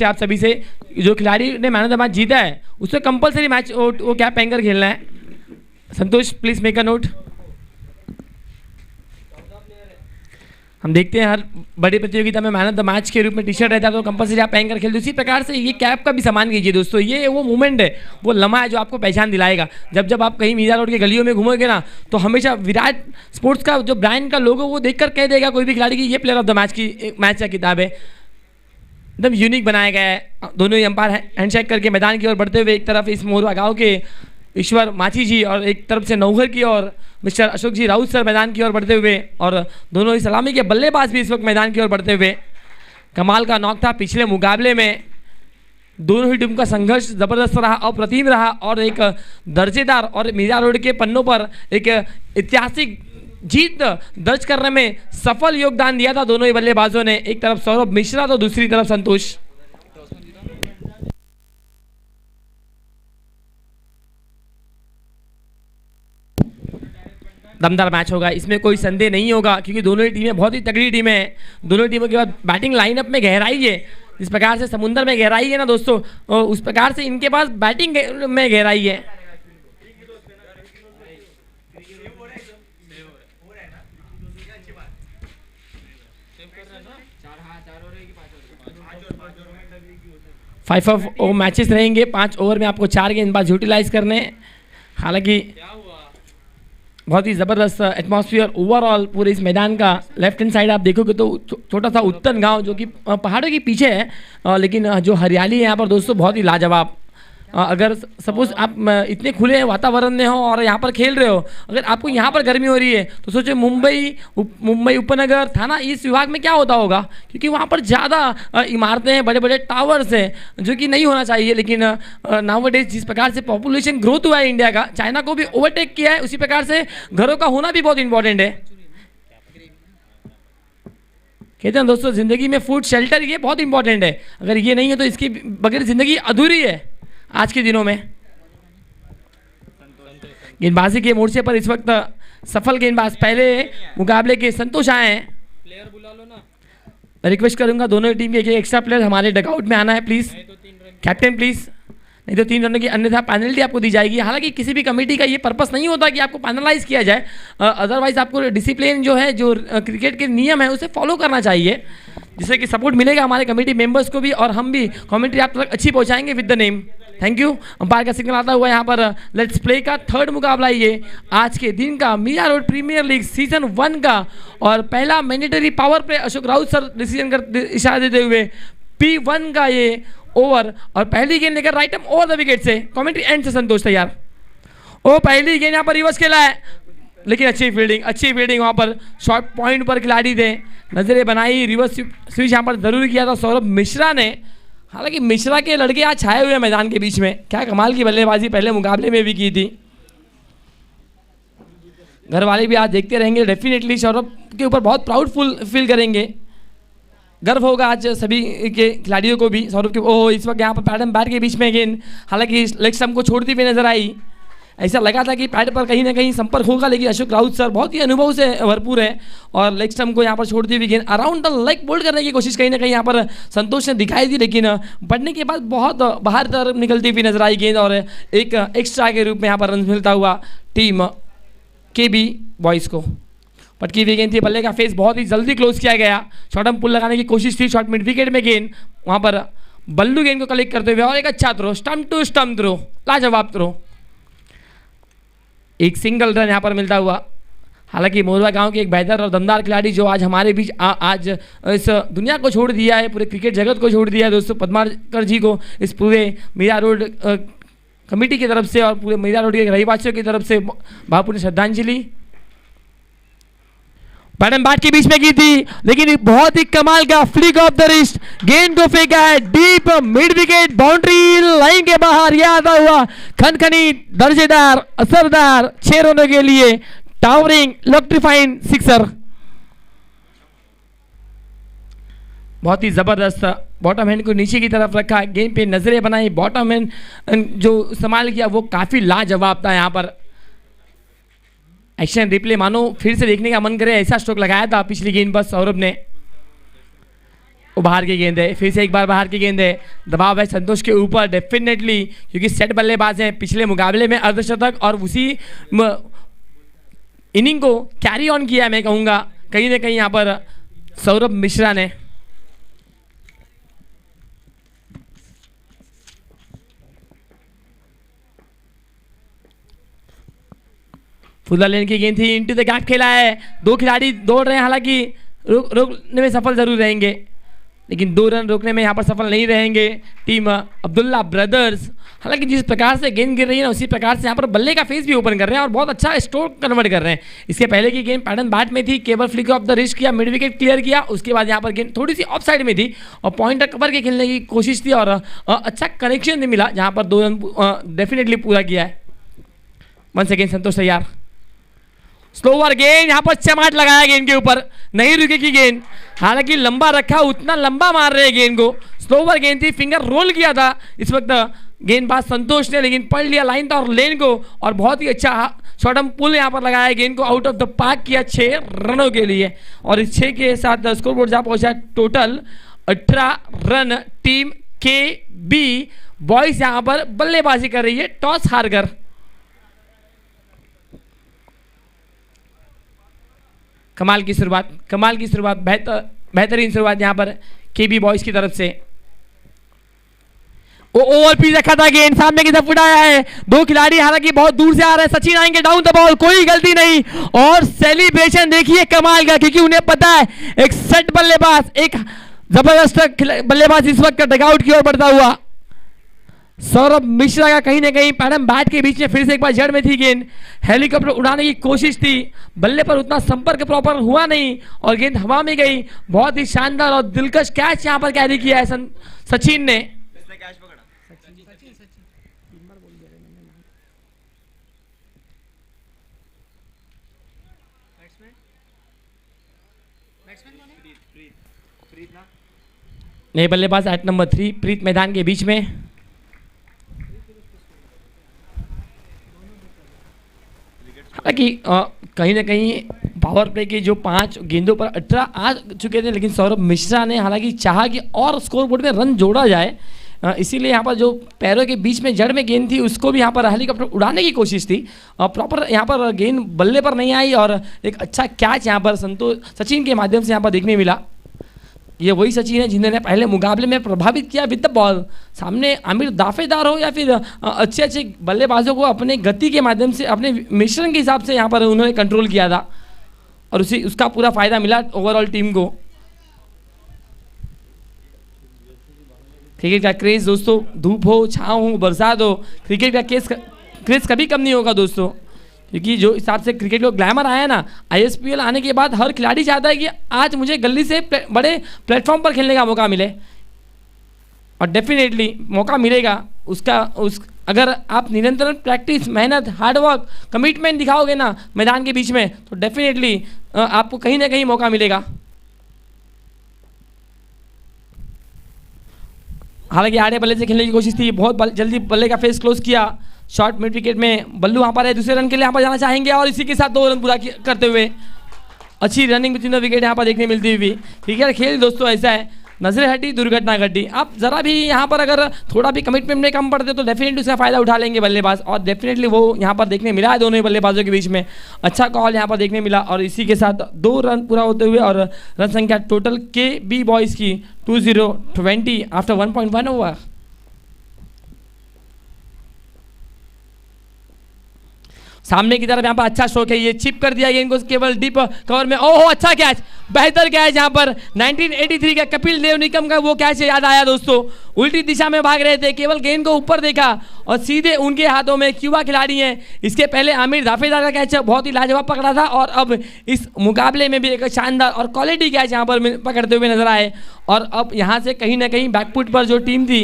आप सभी से, जो खिलाड़ी ने मैन ऑफ द मैच जीता है उससे कंपलसरी मैच वो कैप पहनकर खेलना है। संतोष प्लीज मेक अ नोट। हम देखते हैं हर बड़ी प्रतियोगिता में मैन ऑफ द मैच के रूप में टी शर्ट रहता है तो कंपलसरी आप पहनकर खेलते। उसी प्रकार से ये कैप का भी सम्मान कीजिए दोस्तों। ये वो मोमेंट है, वो लम्हा है जो आपको पहचान दिलाएगा। जब आप कहीं मीरा रोड के गलियों में घूमोगे ना तो हमेशा विराट स्पोर्ट्स का जो ब्रांड का लोगो वो देखकर कह देगा कोई भी खिलाड़ी की ये प्लेयर ऑफ द मैच की मैच का किताब है। एकदम यूनिक बनाया गया है। दोनों ही अंपायर हैंडशेक करके मैदान की ओर बढ़ते हुए, एक तरफ इस मोरवा गाँव के ईश्वर माची जी और एक तरफ से नौघर की ओर मिस्टर अशोक जी राउत सर मैदान की ओर बढ़ते हुए, और दोनों ही सलामी के बल्लेबाज भी इस वक्त मैदान की ओर बढ़ते हुए। कमाल का नॉक था पिछले मुकाबले में, दोनों ही टीम का संघर्ष जबरदस्त रहा, अप्रतिम रहा और एक दर्जेदार और मीरा रोड के पन्नों पर एक ऐतिहासिक जीत दर्ज करने में सफल योगदान दिया था दोनों ही बल्लेबाजों ने। एक तरफ सौरभ मिश्रा तो दूसरी तरफ संतोष। दमदार मैच होगा, इसमें कोई संदेह नहीं होगा क्योंकि दोनों ही टीमें बहुत ही तगड़ी टीमें हैं। दोनों टीमों के बाद बैटिंग लाइनअप में गहराई है। जिस प्रकार से समुद्र में गहराई है ना दोस्तों, उस प्रकार से इनके पास बैटिंग में गहराई है। फाइव ऑफ ओ मैचेस रहेंगे, 5 ओवर में आपको 4 गेंदबाज यूटिलाइज करने। हालांकि बहुत ही ज़बरदस्त एटमॉस्फेयर ओवरऑल पूरे इस मैदान का। लेफ्ट हैंड साइड आप देखोगे तो छोटा सा उत्तन गांव जो कि पहाड़ों के पीछे है, लेकिन जो हरियाली है यहाँ पर दोस्तों बहुत ही लाजवाब। अगर सपोज आप इतने खुले वातावरण में हो और यहाँ पर खेल रहे हो, अगर आपको यहाँ पर गर्मी हो रही है तो सोचो मुंबई उपनगर थाना ईस्ट विभाग में क्या होता होगा, क्योंकि वहाँ पर ज़्यादा इमारतें हैं, बड़े बड़े टावर्स हैं जो कि नहीं होना चाहिए। लेकिन नाउअडेज जिस प्रकार से पॉपुलेशन ग्रोथ हुआ है इंडिया का, चाइना को भी ओवरटेक किया है, उसी प्रकार से घरों का होना भी बहुत इंपॉर्टेंट है। कहते हैं दोस्तों जिंदगी में फूड शेल्टर ये बहुत इंपॉर्टेंट है, अगर ये नहीं है तो इसकी बगैर जिंदगी अधूरी है आज के दिनों में। गेंदबाजी के मोर्चे पर इस वक्त सफल गेंदबाज पहले मुकाबले के संतोष आए हैं। प्लेयर बुला लो ना। मैं रिक्वेस्ट करूंगा दोनों टीम के एक एक्स्ट्रा प्लेयर हमारे डगआउट में आना है प्लीज। कैप्टन प्लीज, नहीं तो 3 रनों की अन्यथा पेनल्टी आपको दी जाएगी। हालांकि किसी भी कमेटी का ये पर्पस नहीं होता कि आपको पैनलाइज किया जाए, अदरवाइज आपको डिसिप्लिन जो है, जो क्रिकेट के नियम है उसे फॉलो करना चाहिए, जिससे कि सपोर्ट मिलेगा हमारे कमेटी मेंबर्स को भी और हम भी कमेंट्री आप तक अच्छी पहुंचाएंगे with the name. Thank you. Umpire का सिग्नल आता हुआ यहाँ पर लेट्स प्ले का 3rd मुकाबला ये आज के दिन का Mira road premier league season 1 का, और पहला mandatory power play Ashok Raut sir decision कर इशारा देते हुए P1 का ये ओवर, और पहली गेंद लेकर right arm over the wicket से। कमेंट्री एंड से संतोष तैयार। ओ पहली गेंद यहाँ पर रिवर्स खेला है, लेकिन अच्छी फील्डिंग वहाँ पर शॉर्ट पॉइंट पर खिलाड़ी थे, नजरें बनाई, रिवर्स स्विच यहाँ पर जरूर किया था सौरभ मिश्रा ने। हालांकि मिश्रा के लड़के आज छाए हुए हैं मैदान के बीच में, क्या कमाल की बल्लेबाजी पहले मुकाबले में भी की थी। घर वाले भी आज देखते रहेंगे, डेफिनेटली सौरभ के ऊपर बहुत प्राउडफुल फील करेंगे, गर्व होगा आज सभी के खिलाड़ियों को भी। सौरभ के ओह इस वक्त यहाँ पर पैड एंड बैट के बीच में गेंद, हालांकि लेग स्टंप को छोड़ती हुई नजर आई। ऐसा लगा था कि पैड पर कहीं ना कहीं संपर्क होगा, लेकिन अशोक राउत सर बहुत ही अनुभव से भरपूर है और लेग स्टंप को यहाँ पर छोड़ती हुई गेंद अराउंड द लेग बोल्ड करने की कोशिश कहीं ना कहीं यहाँ पर संतोष ने दिखाई दी, लेकिन बढ़ने के बाद बहुत बाहर तरफ निकलती हुई नजर आई गेंद, और एक एक्स्ट्रा के रूप में यहाँ पर रन मिलता हुआ टीम KB बॉयज़ को। पटकी हुई गेंद थी, बल्ले का फेस बहुत ही जल्दी क्लोज किया गया, शॉर्ट आर्म पुल लगाने की कोशिश थी, शॉर्ट मिड विकेट में गेंद, वहाँ पर बल्लू गेंद को कलेक्ट करते हुए और एक अच्छा throw, stump to stump throw, लाजवाब थ्रो, एक सिंगल रन यहाँ पर मिलता हुआ। हालांकि मोरवा गांव के एक बेहतर और दमदार खिलाड़ी जो आज हमारे बीच आज इस दुनिया को छोड़ दिया है, पूरे क्रिकेट जगत को छोड़ दिया है दोस्तों, पद्माकर जी को इस पूरे मीरा रोड कमेटी की तरफ से और पूरे मीरा रोड के रहीवासियों की तरफ से भावपूर्ण श्रद्धांजलि। बैट बैट के बीच में की थी, लेकिन बहुत ही कमाल का फ्लिक ऑफ द रिस्ट, गेंद को फेंका है deep mid wicket, boundary line के बाहर, यह आता हुआ खनखनी दर्जेदार असरदार 6 रनों के लिए टावरिंग इलेक्ट्रीफाइंग सिक्सर। बहुत ही जबरदस्त बॉटम हैंड को नीचे की तरफ रखा, गेंद पे नजरें बनाई, बॉटम हैंड जो इस्तेमाल किया वो काफी लाजवाब था। यहाँ पर एक्शन रिप्ले मानो फिर से देखने का मन करे, ऐसा स्ट्रोक लगाया था पिछली गेंद पर सौरभ ने। वो बाहर की गेंद है, फिर से एक बार बाहर की गेंद है। दबाव है संतोष के ऊपर डेफिनेटली, क्योंकि सेट बल्लेबाज हैं, पिछले मुकाबले में अर्धशतक और उसी इनिंग को कैरी ऑन किया है मैं कहूँगा कहीं ना कहीं यहाँ पर सौरभ मिश्रा ने। फुल लेन की गेंद थी, इनटू द गैप खेला है, दो खिलाड़ी दौड़ रहे हैं, हालांकि रोकने में सफल जरूर रहेंगे लेकिन 2 रन रोकने में यहाँ पर सफल नहीं रहेंगे टीम अब्दुल्ला ब्रदर्स। हालांकि जिस प्रकार से गेंद गिर रही है ना उसी प्रकार से यहाँ पर बल्ले का फेस भी ओपन कर रहे हैं और बहुत अच्छा स्ट्रोक कन्वर्ट कर रहे हैं। इसके पहले की गेंद पैटर्न बैट में थी, केवल फ्लिक ऑफ द रिस्ट किया, मिड विकेट क्लियर किया, उसके बाद यहाँ पर गेंद थोड़ी सी ऑफ साइड में थी और पॉइंटर कवर के खेलने की कोशिश थी और अच्छा कनेक्शन नहीं मिला जहाँ पर 2 रन डेफिनेटली पूरा किया है। 1 सेकेंड संतोष तैयार, स्लोवर गेंद, यहाँ पर चमाट लगाया गेंद के ऊपर, नहीं रुकेगी गेंद, हालांकि लंबा रखा, उतना लंबा मार रहे गेंद को, स्लोवर गेंद थी, फिंगर रोल किया था इस वक्त गेंदबाज संतोष ने, लेकिन पढ़ लिया लाइन था और लेन को और बहुत ही अच्छा शॉर्ट हम पुल यहाँ पर लगाया, गेंद को आउट ऑफ द पार्क किया 6 रनों के लिए और इस 6 के साथ स्कोर बोर्ड जहाँ पहुंचा टोटल 18 रन। टीम के बी बॉयज यहाँ पर बल्लेबाजी कर रही है टॉस हारकर। कमाल की शुरुआत, बेहतरीन शुरुआत यहाँ पर केबी बॉयज की तरफ से। वो ओवर पिच रखा था, गेंद सामने की तरफ उड़ाया है, 2 खिलाड़ी हालांकि बहुत दूर से आ रहे हैं, सचिन आएंगे डाउन द बॉल, कोई गलती नहीं और सेलिब्रेशन देखिए कमाल का, क्योंकि उन्हें पता है एक सेट बल्लेबाज, एक जबरदस्त बल्लेबाज इस वक्त डगआउट की ओर बढ़ता हुआ। सौरभ मिश्रा का कहीं ना कहीं पैडम बैट के बीच में फिर से एक बार जड़ में थी गेंद, हेलीकॉप्टर उड़ाने की कोशिश थी, बल्ले पर उतना संपर्क प्रॉपर हुआ नहीं और गेंद हवा में गई। बहुत ही शानदार और दिलकश कैच यहां पर कैरी किया है सचिन ने। नए बल्लेबाज एट नंबर 3 प्रीत मैदान के बीच में। हालांकि कहीं ना कहीं पावर प्ले के जो 5 गेंदों पर 18 आ चुके थे, लेकिन सौरभ मिश्रा ने हालांकि चाहा कि और स्कोर बोर्ड में रन जोड़ा जाए, इसीलिए यहाँ पर जो पैरों के बीच में जड़ में गेंद थी उसको भी यहाँ पर हेलीकॉप्टर उड़ाने की कोशिश थी और प्रॉपर यहाँ पर गेंद बल्ले पर नहीं आई और एक अच्छा कैच यहाँ पर सचिन के माध्यम से यहाँ पर देखने मिला। ये वही सचिन है जिन्होंने पहले मुकाबले में प्रभावित किया विद द बॉल। सामने आमिर दाफेदार हो या फिर अच्छे अच्छे बल्लेबाजों को अपने गति के माध्यम से, अपने मिश्रण के हिसाब से यहाँ पर उन्होंने कंट्रोल किया था और उसका पूरा फायदा मिला ओवरऑल टीम को। क्रिकेट का क्रेज दोस्तों, धूप हो, छाँव हो, बरसात हो, क्रिकेट का क्रेज कभी कम नहीं होगा दोस्तों, क्योंकि जो हिसाब से क्रिकेट को ग्लैमर आया ना, ISPL आने के बाद हर खिलाड़ी चाहता है कि आज मुझे गली से बड़े प्लेटफॉर्म पर खेलने का मौका मिले और डेफिनेटली मौका मिलेगा अगर आप निरंतर प्रैक्टिस, मेहनत, हार्डवर्क, कमिटमेंट दिखाओगे ना मैदान के बीच में तो डेफिनेटली आपको कहीं ना कहीं मौका मिलेगा। हालांकि आड़े बल्ले से खेलने की कोशिश थी, बहुत जल्दी बल्ले का फेस क्लोज किया, शॉर्ट मिड विकेट में बल्लू वहाँ पर है, दूसरे रन के लिए यहाँ पर जाना चाहेंगे और इसी के साथ 2 रन पूरा करते हुए अच्छी रनिंग बिटवीन द विकेट यहाँ पर देखने मिलती हुई। क्रिकेट खेल दोस्तों ऐसा है, नजरें हटी दुर्घटना घटी, आप जरा भी यहाँ पर अगर थोड़ा भी कमिटमेंट में कम पड़ते तो डेफिनेटली उसका फायदा उठा लेंगे बल्लेबाज और डेफिनेटली वो यहाँ पर देखने मिला है दोनों ही बल्लेबाजों के बीच में अच्छा कॉल यहाँ पर देखने मिला और इसी के साथ 2 रन पूरा होते हुए और रन संख्या टोटल के बी बॉयज़ की 2020 आफ्टर 1.1 ओवर। सामने की तरफ यहाँ पर अच्छा शॉट है, ये चिप कर दिया गेंद को केवल डीप कवर में, ओहो अच्छा कैच, बेहतर कैच यहाँ पर 1983 का कपिल देव निकम का वो कैच याद आया दोस्तों, उल्टी दिशा में भाग रहे थे, केवल गेंद को ऊपर देखा और सीधे उनके हाथों में क्यूबा खिलाड़ी हैं। इसके पहले आमिर दाफेदार का कैच बहुत ही लाजवाब पकड़ा था और अब इस मुकाबले में भी एक शानदार और क्वालिटी कैच यहाँ पर पकड़ते हुए नजर आए और अब यहाँ से कहीं ना कहीं बैकफुट पर जो टीम थी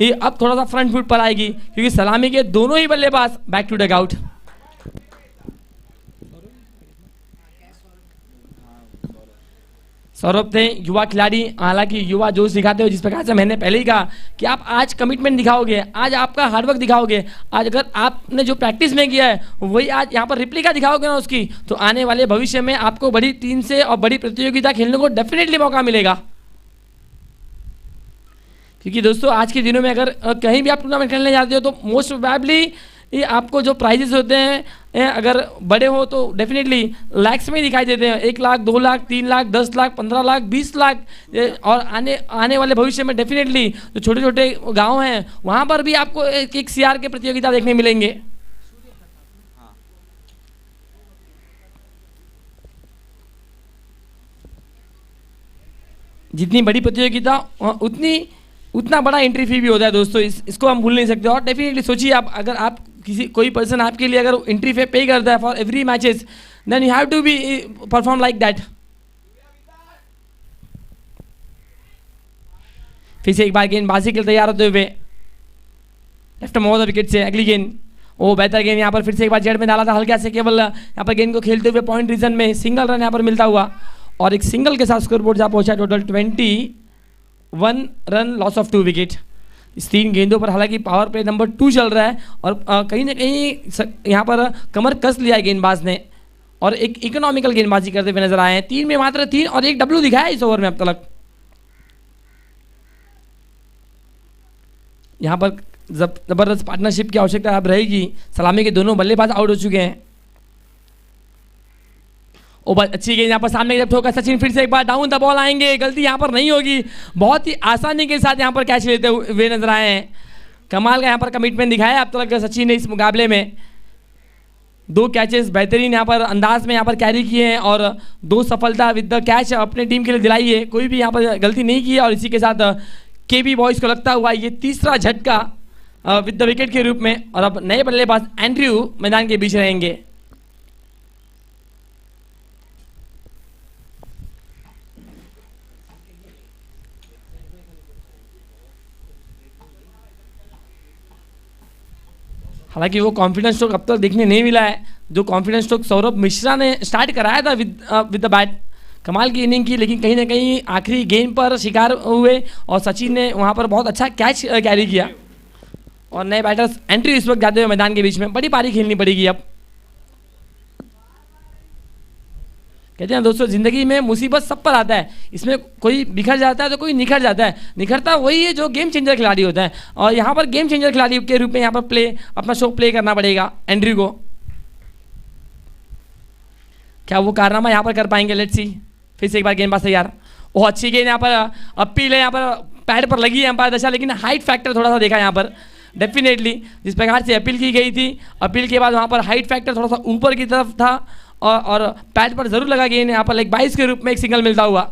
ये अब थोड़ा सा फ्रंट फुट पर आएगी क्योंकि सलामी के दोनों ही बल्लेबाज बैक टू डगआउट। सौरभ थे युवा खिलाड़ी, हालांकि युवा जोश दिखाते हो, जिस प्रकार से मैंने पहले ही कहा कि आप आज कमिटमेंट दिखाओगे, आज आपका हार्डवर्क दिखाओगे, आज अगर आपने जो प्रैक्टिस में किया है वही आज यहाँ पर रिप्लिका दिखाओगे ना उसकी, तो आने वाले भविष्य में आपको बड़ी टीम से और बड़ी प्रतियोगिता खेलने को डेफिनेटली मौका मिलेगा। क्योंकि दोस्तों आज के दिनों में अगर कहीं भी आप टूर्नामेंट खेलने जाते हो तो मोस्ट प्रोबेबली ये आपको जो प्राइजेस होते हैं अगर बड़े हो तो डेफिनेटली लैक्स में ही दिखाई देते हैं। 1 लाख, 2 लाख, 3 लाख, 10 लाख, 15 लाख, 20 लाख, और आने वाले भविष्य में डेफिनेटली जो छोटे छोटे गांव हैं वहां पर भी आपको एक सीआर के प्रतियोगिता देखने मिलेंगे। जितनी बड़ी प्रतियोगिता उतना बड़ा एंट्री फी भी होता है दोस्तों, इसको हम भूल नहीं सकते। और डेफिनेटली सोचिए आप, अगर आप कोई पर्सन आपके लिए अगर एंट्री फी पे करता है for every matches, then you have to be perform like that. फिर से एक बार गेंदबाजी के लिए तैयार होते हुए लेफ्ट में ओवर विकेट से अगली गेंद, ओ बेहतर गेंद यहाँ पर फिर से एक बार जेड में डाला था हल्का से, केवल यहाँ पर गेंद को खेलते हुए पॉइंट रीजन में सिंगल रन यहाँ पर मिलता हुआ, और एक सिंगल के साथ स्कोर बोर्ड जहाँ पहुंचा total 21 run, loss of 2 wicket. इस 3 गेंदों पर हालांकि पावर प्ले नंबर 2 चल रहा है, और कहीं ना कहीं यहाँ पर कमर कस लिया है गेंदबाज ने, और एक इकोनॉमिकल गेंदबाजी करते हुए नजर आए हैं। 3 में मात्र 3 और 1 डब्ल्यू दिखाया इस ओवर में अब तक। यहाँ पर जबरदस्त पार्टनरशिप की आवश्यकता अब रहेगी। सलामी के दोनों बल्लेबाज आउट हो चुके हैं। अच्छी गेंद यहाँ पर सामने की तरफ ठोका सचिन, फिर से एक बार डाउन द बॉल आएंगे, गलती यहाँ पर नहीं होगी, बहुत ही आसानी के साथ यहाँ पर कैच लेते हुए नजर आए हैं। कमाल का यहाँ पर कमिटमेंट दिखाया अब तक सचिन ने इस मुकाबले में। 2 कैचेस बेहतरीन यहाँ पर अंदाज में यहाँ पर कैरी किए हैं, और 2 सफलता विद द कैच अपने टीम के लिए दिलाई है। कोई भी यहाँ पर गलती नहीं की है, और इसी के साथ केबी बॉयज को लगता हुआ ये तीसरा झटका विद द विकेट के रूप में, और अब नए बल्लेबाज एंड्रयू मैदान के बीच रहेंगे। हालांकि वो कॉन्फिडेंस स्ट्रोक अब तक देखने नहीं मिला है जो कॉन्फिडेंस स्ट्रोक सौरभ मिश्रा ने स्टार्ट कराया था विद द बैट। कमाल की इनिंग की, लेकिन कहीं ना कहीं आखिरी गेंद पर शिकार हुए, और सचिन ने वहां पर बहुत अच्छा कैच कैरी किया। और नए बैटर्स एंट्री इस वक्त जाते हुए मैदान के बीच में, बड़ी पारी खेलनी पड़ेगी अब। कहते हैं दोस्तों जिंदगी में मुसीबत सब पर आता है, इसमें कोई बिखर जाता है तो कोई निखर जाता है। निखरता वही है जो गेम चेंजर खिलाड़ी होता है, और यहाँ पर गेम चेंजर खिलाड़ी के रूप में यहाँ पर अपना शो प्ले करना पड़ेगा एंड्रयू को। क्या वो कारनामा यहाँ पर कर पाएंगे? Let's see. फिर से एक बार गेंदबाज तैयार, वो अच्छी गेंद यहाँ पर अपील है, यहाँ पर पैड पर लगी है अंपायर दशा, लेकिन हाइट फैक्टर थोड़ा सा देखा यहाँ पर। डेफिनेटली जिस प्रकार से अपील की गई थी, अपील के बाद वहाँ पर हाइट फैक्टर थोड़ा सा ऊपर की तरफ था, और पैड पर जरूर लगा गेंद यहाँ पर। 22 के रूप में एक सिंगल मिलता हुआ,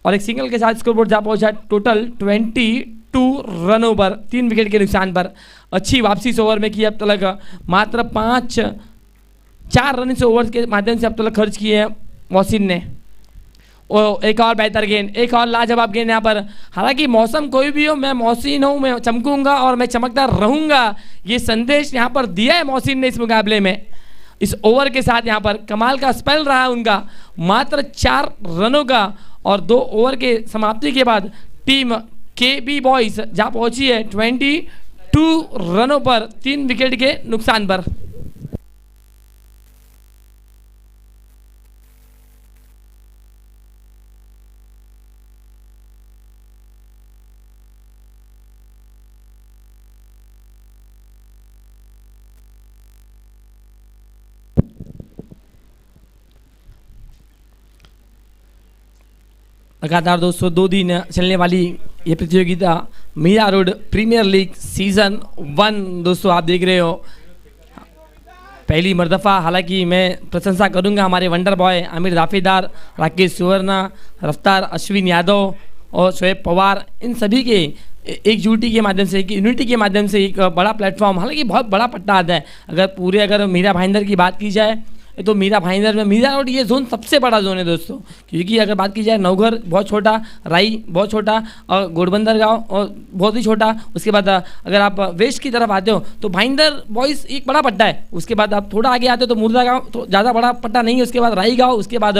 और एक सिंगल के साथ स्कोरबोर्ड जा पहुंचा टोटल 22 रनों पर, 3 विकेट के नुकसान पर। अच्छी वापसी इस ओवर में की अब तक, मात्र 4 रन इस ओवर के माध्यम से अब तक खर्च किए हैं मोहसिन ने। एक और बेहतर गेंद, एक और लाजवाब गेंद यहाँ पर। हालांकि मौसम कोई भी हो, मैं मोहसिन हूँ, मैं चमकूंगा और मैं चमकता रहूंगा, ये संदेश यहाँ पर दिया है मोहसिन ने इस मुकाबले में। इस ओवर के साथ यहाँ पर कमाल का स्पेल रहा है उनका, मात्र 4 रनों का, और 2 ओवर के समाप्ति के बाद टीम केबी बॉयज जहाँ पहुंची है 22 रनों पर, 3 विकेट के नुकसान पर। लगातार दोस्तों 2 दिन चलने वाली ये प्रतियोगिता Mira road premier league season 1 दोस्तों आप देख रहे हो। पहली मरदफ़ा, हालांकि मैं प्रशंसा करूंगा हमारे वंडर बॉय आमिर दाफेदार, राकेश सुवर्णा, रफ्तार, अश्विन यादव और शोएब पवार, इन सभी के एकजुटी के माध्यम से, एक यूनिटी के माध्यम से एक बड़ा प्लेटफॉर्म, हालांकि बहुत बड़ा पट्टा आता है। अगर मीरा भाईंदर की बात की जाए तो मीरा भाईंदर में मीरा रोड ये जोन सबसे बड़ा जोन है दोस्तों, क्योंकि अगर बात की जाए नवघर बहुत छोटा, राई बहुत छोटा, और गोडबंदर गांव और बहुत ही छोटा। उसके बाद अगर आप वेस्ट की तरफ आते हो तो भाईंदर बॉयज़ एक बड़ा पट्टा है। उसके बाद आप थोड़ा आगे आते हो तो मुर्दा गाँव तो ज़्यादा बड़ा पट्टा नहीं है। उसके बाद राई गाँव, उसके बाद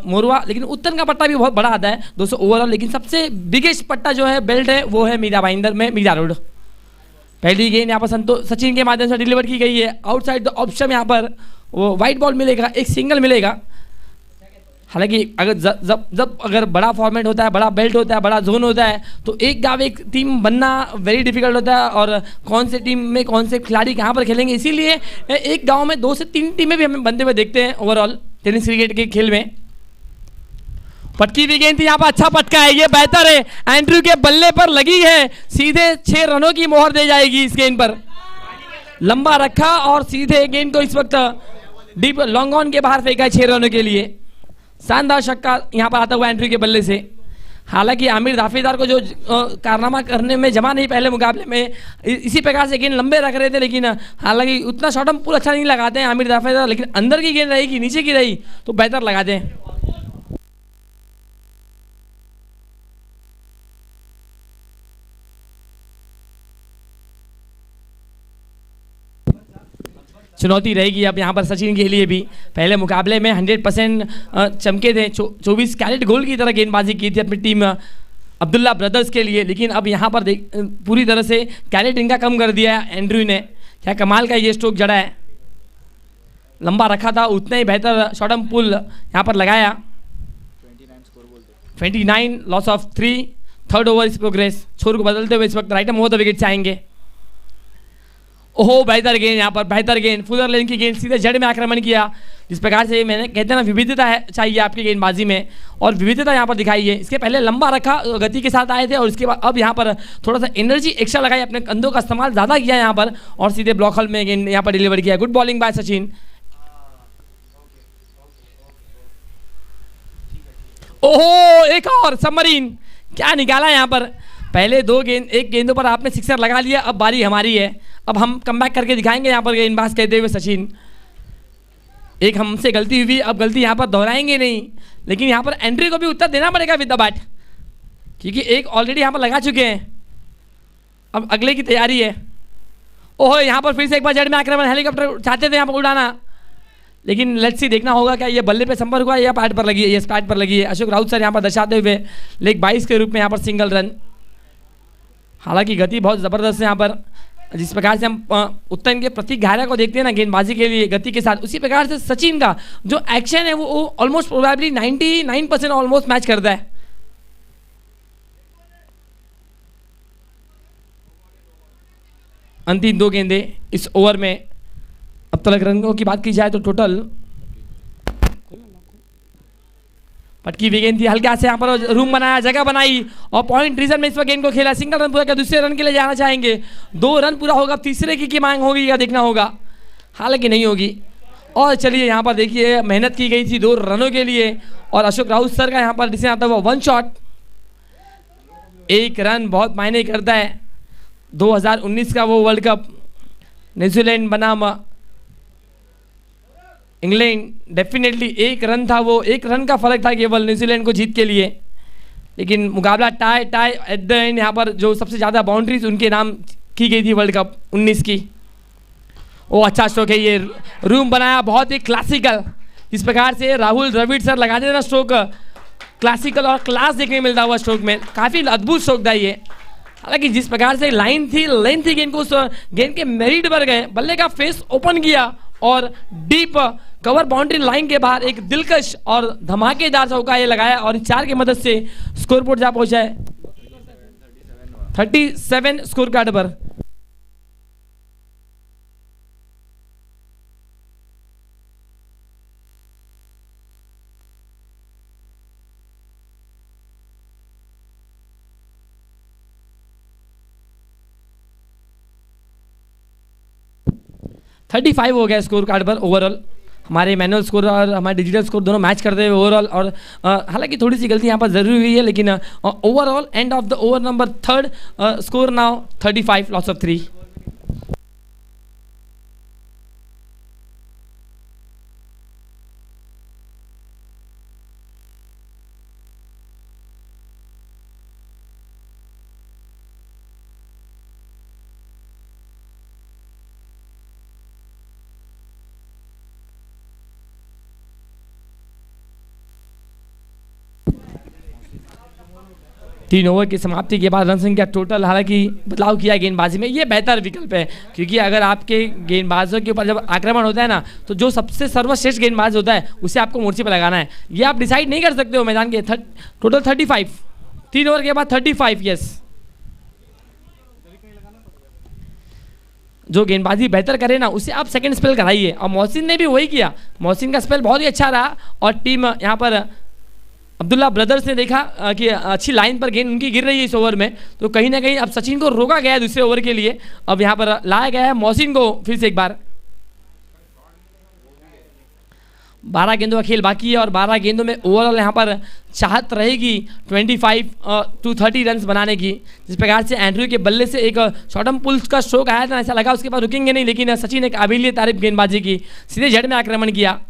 मोरवा, लेकिन उत्तर का पट्टा भी बहुत बड़ा आता है दोस्तों ओवरऑल। लेकिन सबसे बिगेस्ट पट्टा जो है, बेल्ट है, वो है मीरा भाईंदर में मीरा रोड। पहली गेंद यहाँ पर सचिन के माध्यम से डिलीवर की गई है, आउटसाइड द ऑप्शन। यहाँ पर वो वाइट बॉल मिलेगा, एक सिंगल मिलेगा। हालांकि अगर जब जब अगर बड़ा फॉर्मेट होता है, बड़ा बेल्ट होता है, बड़ा जोन होता है, तो एक गांव एक टीम बनना वेरी डिफिकल्ट होता है, और कौन से टीम में कौन से खिलाड़ी कहाँ पर खेलेंगे, इसीलिए एक गांव में 2 से 3 टीमें भी हमें बनते हुए देखते हैं ओवरऑल टेनिस क्रिकेट के खेल में। पटकी हुई गेंद थी, यहाँ पर अच्छा पटका है, ये बेहतर है, एंड्रयू के बल्ले पर लगी है, सीधे 6 रनों की मोहर दे जाएगी इस गेंद पर। लंबा रखा और सीधे गेंद को इस वक्त डीप लॉन्ग ऑन के बाहर फेंका है 6 रनों के लिए। शानदार छक्का यहाँ पर आता हुआ एंड्रयू के बल्ले से। हालांकि आमिर दाफेदार को जो कारनामा करने में जमा नहीं पहले मुकाबले में, इसी प्रकार से गेंद लंबे रख रहे थे, लेकिन हालांकि उतना शॉट हम पूरा अच्छा नहीं लगाते हैं आमिर दाफेदार, लेकिन अंदर की गेंद रहेगी नीचे की रही तो बेहतर लगाते हैं। चुनौती रहेगी अब यहाँ पर सचिन के लिए भी। पहले मुकाबले में 100% चमके थे, 24 कैरेट गोल्ड की तरह गेंदबाजी की थी अपनी टीम अब्दुल्ला ब्रदर्स के लिए, लेकिन अब यहाँ पर पूरी तरह से कैरेट इनका कम कर दिया है एंड्रयू ने। क्या कमाल का ये स्ट्रोक जड़ा है, लंबा रखा था, उतना ही बेहतर शॉर्टम पुल यहाँ पर लगाया। 29 लॉस ऑफ 3, थर्ड ओवर इस प्रोग्रेस। छोर को बदलते हुए इस वक्त राइट हो तो विकेट से आएंगे। ओहो बेहतर गेंद, यहाँ पर बेहतर गेंद, फुलर लेन की गेंद, सीधे जड़ में आक्रमण किया। जिस प्रकार से मैंने कहते हैं ना विविधता है चाहिए आपकी गेंदबाजी में, और विविधता यहाँ पर दिखाई है। इसके पहले लंबा रखा, गति के साथ आए थे, और इसके बाद अब यहाँ पर थोड़ा सा एनर्जी एक्स्ट्रा लगाई, अपने कंधों का इस्तेमाल ज़्यादा किया यहाँ पर, और सीधे ब्लॉक हॉल में गेंद यहाँ पर डिलीवर किया। Good bowling bye Sachin. ओहो एक और सबमरीन, क्या निकाला यहाँ पर। पहले 2 गेंद, 1 गेंदों पर आपने सिक्सर लगा लिया, अब बारी हमारी है, अब हम कमबैक करके दिखाएंगे यहाँ पर गेंदबाज कहते हुए सचिन। एक हमसे गलती हुई, अब गलती यहाँ पर दोहराएंगे नहीं, लेकिन यहाँ पर एंट्री को भी उत्तर देना पड़ेगा विद द बैट, क्योंकि एक ऑलरेडी यहाँ पर लगा चुके हैं, अब अगले की तैयारी है। ओहो यहाँ पर फिर से एक बार जड़ में आक्रमण, हेलीकॉप्टर चाहते थे यहाँ पर उड़ाना, लेकिन लेट्स सी देखना होगा क्या ये बल्ले पे संपर्क हुआ या पैड पर लगी है। ये पैड पर लगी है। अशोक राउत सर यहाँ पर दर्शाते हुए लेग 22 के रूप में यहाँ पर सिंगल रन। हालांकि गति बहुत ज़बरदस्त है यहाँ पर, जिस प्रकार से हम उत्तन के प्रतीक घारा को देखते हैं ना गेंदबाजी के लिए गति के साथ, उसी प्रकार से सचिन का जो एक्शन है वो ऑलमोस्ट प्रोबेबली 99% ऑलमोस्ट मैच करता है। अंतिम 2 गेंदे इस ओवर में। अब तक रनों की बात की जाए तो टोटल पटकी हुई गेंद थी, हल्का से यहाँ पर रूम बनाया, जगह बनाई, और पॉइंट रीजन में इस वक्त गेंद को खेला। सिंगल रन पूरा किया, दूसरे रन के लिए जाना चाहेंगे, 2 रन पूरा होगा, तीसरे की मांग होगी या देखना होगा, हालांकि नहीं होगी। और चलिए यहाँ पर देखिए मेहनत की गई थी 2 रनों के लिए, और अशोक राउत सर का यहाँ पर जिसे आता हुआ 1 शॉट, 1 रन बहुत मायने करता है। 2019 का वो वर्ल्ड कप न्यूजीलैंड बनाम इंग्लैंड, डेफिनेटली 1 रन था, वो 1 रन का फर्क था केवल न्यूजीलैंड को जीत के लिए, लेकिन मुकाबला टाई एट द एंड। यहाँ पर जो सबसे ज़्यादा बाउंड्रीज उनके नाम की गई थी वर्ल्ड कप 19 की। वो अच्छा स्ट्रोक है, ये रूम बनाया, बहुत ही क्लासिकल, इस प्रकार से राहुल द्रविड़ सर लगाते थे ना स्ट्रोक, क्लासिकल और क्लास देखने मिलता हुआ स्ट्रोक में, काफ़ी अद्भुत स्ट्रोक था ये। हालांकि जिस प्रकार से लाइन थी, लेंथ थी गेंद को, उस गेंद के मेरिट पर गए, बल्ले का फेस ओपन किया और डीप कवर बाउंड्री लाइन के बाहर एक दिलकश और धमाकेदार चौका ये लगाया, और 4 की मदद से स्कोर बोर्ड जा पहुंचा है 37 स्कोर कार्ड पर। थर्टी 35 हो गया स्कोर कार्ड पर ओवरऑल। हमारे मैनुअल स्कोर और हमारे डिजिटल स्कोर दोनों मैच करते हुए ओवरऑल, और हालांकि थोड़ी सी गलती यहाँ पर जरूरी हुई है, लेकिन overall end of the over number 3 score now 35 loss of 3। 3 over की समाप्ति के बाद रन संख्या टोटल हालांकि बदलाव किया गेंदबाजी में, ये बेहतर विकल्प है क्योंकि अगर आपके गेंदबाजों के ऊपर जब आक्रमण होता है ना तो जो सबसे सर्वश्रेष्ठ गेंदबाज होता है उसे आपको मोर्चे पर लगाना है। ये आप डिसाइड नहीं कर सकते हो मैदान के। टोटल 35, 3 ओवर के बाद 35। यस, जो गेंदबाजी बेहतर करे ना उसे आप सेकंड स्पेल कराइए, और मोहसिन ने भी वही किया। मोहसिन का स्पेल बहुत ही अच्छा रहा और टीम यहाँ पर अब्दुल्ला ब्रदर्स ने देखा कि अच्छी लाइन पर गेंद उनकी गिर रही है इस ओवर में, तो कहीं ना कहीं अब सचिन को रोका गया है दूसरे ओवर के लिए। अब यहाँ पर लाया गया है मोहसिन को फिर से एक बार। 12 गेंदों का खेल बाकी है और 12 गेंदों में ओवरऑल यहाँ पर चाहत रहेगी 25 to 30 रन बनाने की। जिस प्रकार से एंड्रयू के बल्ले से एक शॉर्टम पुल्स का स्ट्रोक आया था, ऐसा लगा उसके बाद रुकेंगे नहीं, लेकिन सचिन ने काबिलियत तारीफ गेंदबाजी की, सीधे जड़ में आक्रमण किया।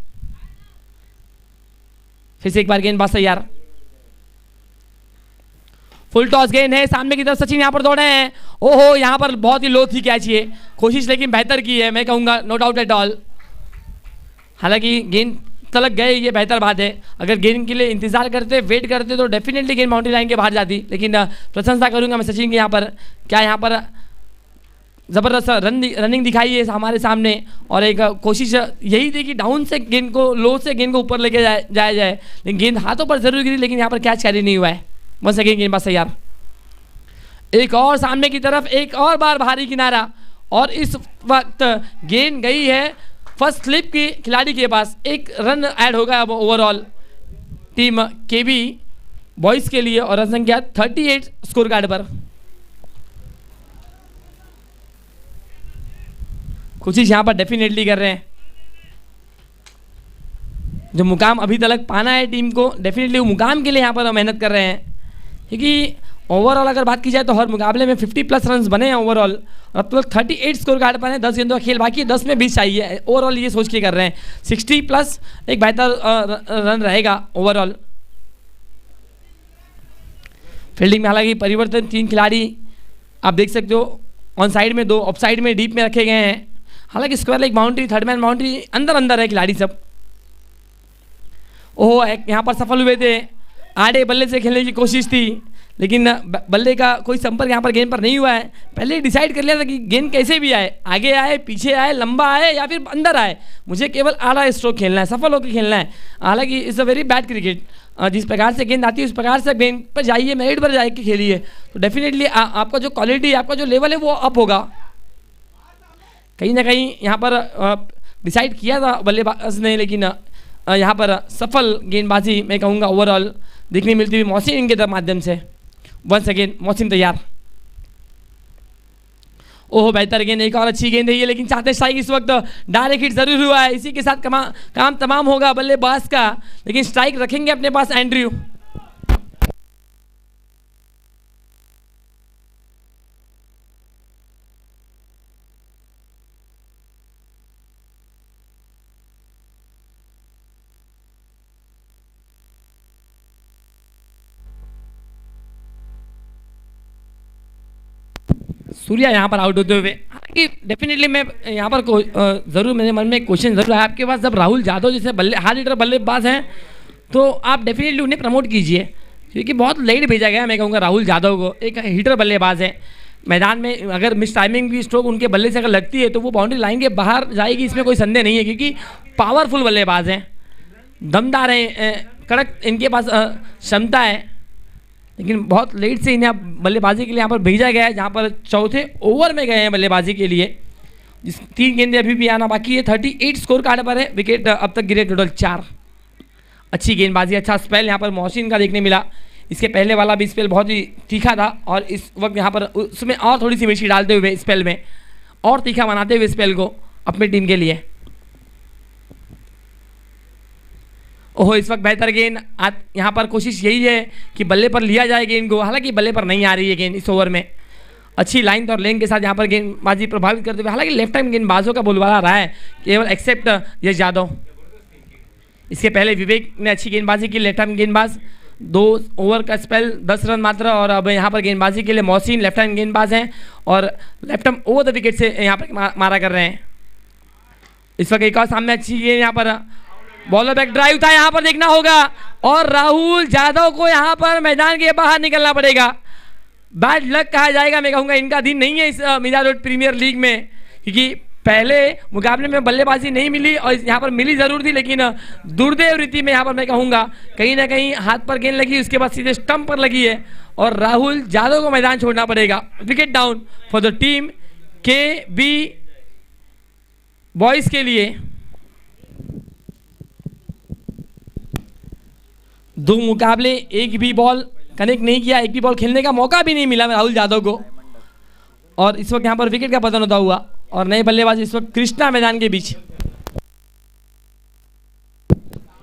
फिर से एक बार गेंदबाज तैयार, फुल टॉस गेंद है सामने की तरफ, सचिन यहाँ पर दौड़े हैं। ओहो, यहाँ पर बहुत ही लो थी कैच, ये कोशिश लेकिन बेहतर की है मैं कहूँगा, नो डाउट एट ऑल। हालांकि गेंद तलक गए, ये बेहतर बात है। अगर गेंद के लिए इंतजार करते, वेट करते तो डेफिनेटली गेंद बाउंड्री लाइन के बाहर जाती, लेकिन प्रशंसा करूंगा मैं सचिन की यहाँ पर, क्या यहाँ पर ज़बरदस्त रनिंग दिखाई है हमारे सामने। और एक कोशिश यही थी कि डाउन से गेंद को, लो से गेंद को ऊपर लेके जाया जाए, लेकिन गेंद हाथों पर जरूर गिरी, लेकिन यहाँ पर कैच कैरी नहीं हुआ है। बस सेकेंड गेंदबाज तैयार, एक और सामने की तरफ, एक और बार भारी किनारा, और इस वक्त गेंद गई है फर्स्ट स्लिप की खिलाड़ी के पास। एक रन ऐड होगा अब ओवरऑल टीम केबी बॉयज़ के लिए, और रन संख्या 38 स्कोर कार्ड पर। कोशिश यहाँ पर डेफिनेटली कर रहे हैं, जो मुकाम अभी तक पाना है टीम को, डेफिनेटली वो मुकाम के लिए यहाँ पर मेहनत कर रहे हैं। क्योंकि ओवरऑल अगर बात की जाए तो हर मुकाबले में 50+ रन बने हैं ओवरऑल, अब तक 38 स्कोर कार्ड पर है। 10 गेंदों का खेल बाकी है, 10 में 20 चाहिए ओवरऑल, ये सोच के कर रहे हैं। 60+ एक बेहतर रन रहेगा ओवरऑल। फील्डिंग में हालांकि परिवर्तन, 3 खिलाड़ी आप देख सकते हो, ऑन साइड में 2, ऑफ साइड में डीप में रखे गए हैं। हालांकि square leg boundary, third man boundary अंदर है खिलाड़ी सब। ओहो, यहाँ पर सफल हुए थे, आड़े बल्ले से खेलने की कोशिश थी, लेकिन बल्ले का कोई संपर्क यहाँ पर गेंद पर नहीं हुआ है। पहले ही डिसाइड कर लिया था कि गेंद कैसे भी आए, आगे आए, पीछे आए, लंबा आए या फिर अंदर आए, मुझे केवल आड़ा स्ट्रोक खेलना है, सफल होकर खेलना है। हालांकि it's a very bad cricket, जिस प्रकार से गेंद आती है उस प्रकार से गेंद पर जाइए, मेरिट पर जाके खेलिए, तो डेफिनेटली आपका जो क्वालिटी, आपका जो लेवल है वो अप होगा। कहीं ना कहीं यहाँ पर डिसाइड किया था बल्लेबाज ने, लेकिन यहाँ पर सफल गेंदबाजी मैं कहूँगा ओवरऑल देखने मिलती हुई मोहसिन इनके माध्यम से। वंस अगेन मोहसिन तैयार, ओहो बेहतर गेंद, एक और अच्छी गेंद है ये, लेकिन चाहते स्ट्राइक इस वक्त डायरेक्ट हिट जरूर हुआ है। इसी के साथ काम तमाम होगा बल्लेबाज का, लेकिन स्ट्राइक रखेंगे अपने पास एंड्रयू। सूर्या यहाँ पर आउट होते हुए, हालांकि डेफिनेटली मैं यहाँ पर ज़रूर मेरे मन में एक क्वेश्चन ज़रूर है आपके पास, जब राहुल यादव जैसे हार्ड हिटर बल्लेबाज हैं तो आप डेफिनेटली उन्हें प्रमोट कीजिए, क्योंकि बहुत लेट भेजा गया मैं कहूँगा राहुल यादव को। एक हिटर बल्लेबाज है, मैदान में अगर मिस टाइमिंग की स्ट्रोक उनके बल्ले से अगर लगती है तो वो बाउंड्री लाइन के बाहर जाएगी, इसमें कोई संदेह नहीं है, क्योंकि पावरफुल बल्लेबाज हैं, दमदार हैं, कड़क इनके पास क्षमता है। लेकिन बहुत लेट से इन्हें बल्लेबाजी के लिए यहाँ पर भेजा गया है, जहाँ पर चौथे ओवर में गए हैं बल्लेबाजी के लिए। जिस 3 गेंदें अभी भी आना बाकी है, 38 स्कोर कार्ड पर है, विकेट अब तक गिरे टोटल 4। अच्छी गेंदबाजी, अच्छा स्पेल यहाँ पर मोहसिन का देखने मिला। इसके पहले वाला भी स्पेल बहुत ही तीखा था, और इस वक्त यहाँ पर उसमें और थोड़ी सी मिर्ची डालते हुए स्पेल में और तीखा बनाते हुए स्पेल को अपनी टीम के लिए। ओहो, इस वक्त बेहतर गेंद, यहाँ पर कोशिश यही है कि बल्ले पर लिया जाए गेंद को, हालांकि बल्ले पर नहीं आ रही है गेंद इस ओवर में। अच्छी लाइन और लेन के साथ यहाँ पर गेंदबाजी प्रभावित करते हुए, हालांकि लेफ्ट टाइम गेंदबाजों का बोलबाला रहा है केवल एक्सेप्ट यश यादव। इसके पहले विवेक ने अच्छी गेंदबाजी की, लेफ्ट हैंड गेंदबाज, 2 ओवर का स्पेल, 10 रन मात्र। और अब यहाँ पर गेंदबाजी के लिए मोहसिन लेफ्ट हैंड गेंदबाज हैं और left hand over the wicket से यहाँ पर मारा कर रहे हैं। इस वक्त एक और सामने अच्छी गेंद यहाँ पर बॉलर बैक ड्राइव था, यहाँ पर देखना होगा और राहुल यादव को यहाँ पर मैदान के बाहर निकलना पड़ेगा। बैड लक कहा जाएगा, मैं कहूँगा इनका दिन नहीं है इस मीरा रोड प्रीमियर लीग में, क्योंकि पहले मुकाबले में बल्लेबाजी नहीं मिली और यहाँ पर मिली जरूर थी, लेकिन दुर्दैव रीति में यहाँ पर मैं कहूँगा कहीं ना कहीं हाथ पर गेंद लगी, उसके बाद सीधे स्टंप पर लगी है और राहुल यादव को मैदान छोड़ना पड़ेगा। Wicket down for the team के बी बॉयज के लिए। दो मुकाबले, एक भी बॉल कनेक्ट नहीं किया, एक भी बॉल खेलने का मौका भी नहीं मिला राहुल यादव को और इस वक्त यहाँ पर विकेट का पतन होता हुआ और नए बल्लेबाज इस वक्त कृष्णा मैदान के बीच।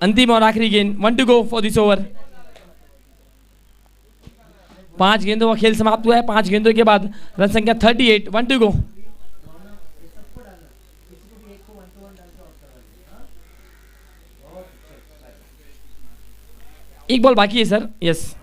अंतिम और आखिरी गेंद, 1 to go for this over. 5 गेंदों का खेल समाप्त हुआ है। 5 गेंदों के बाद रन संख्या 38, 1 टू गो। एक बॉल बाकी है sir, yes.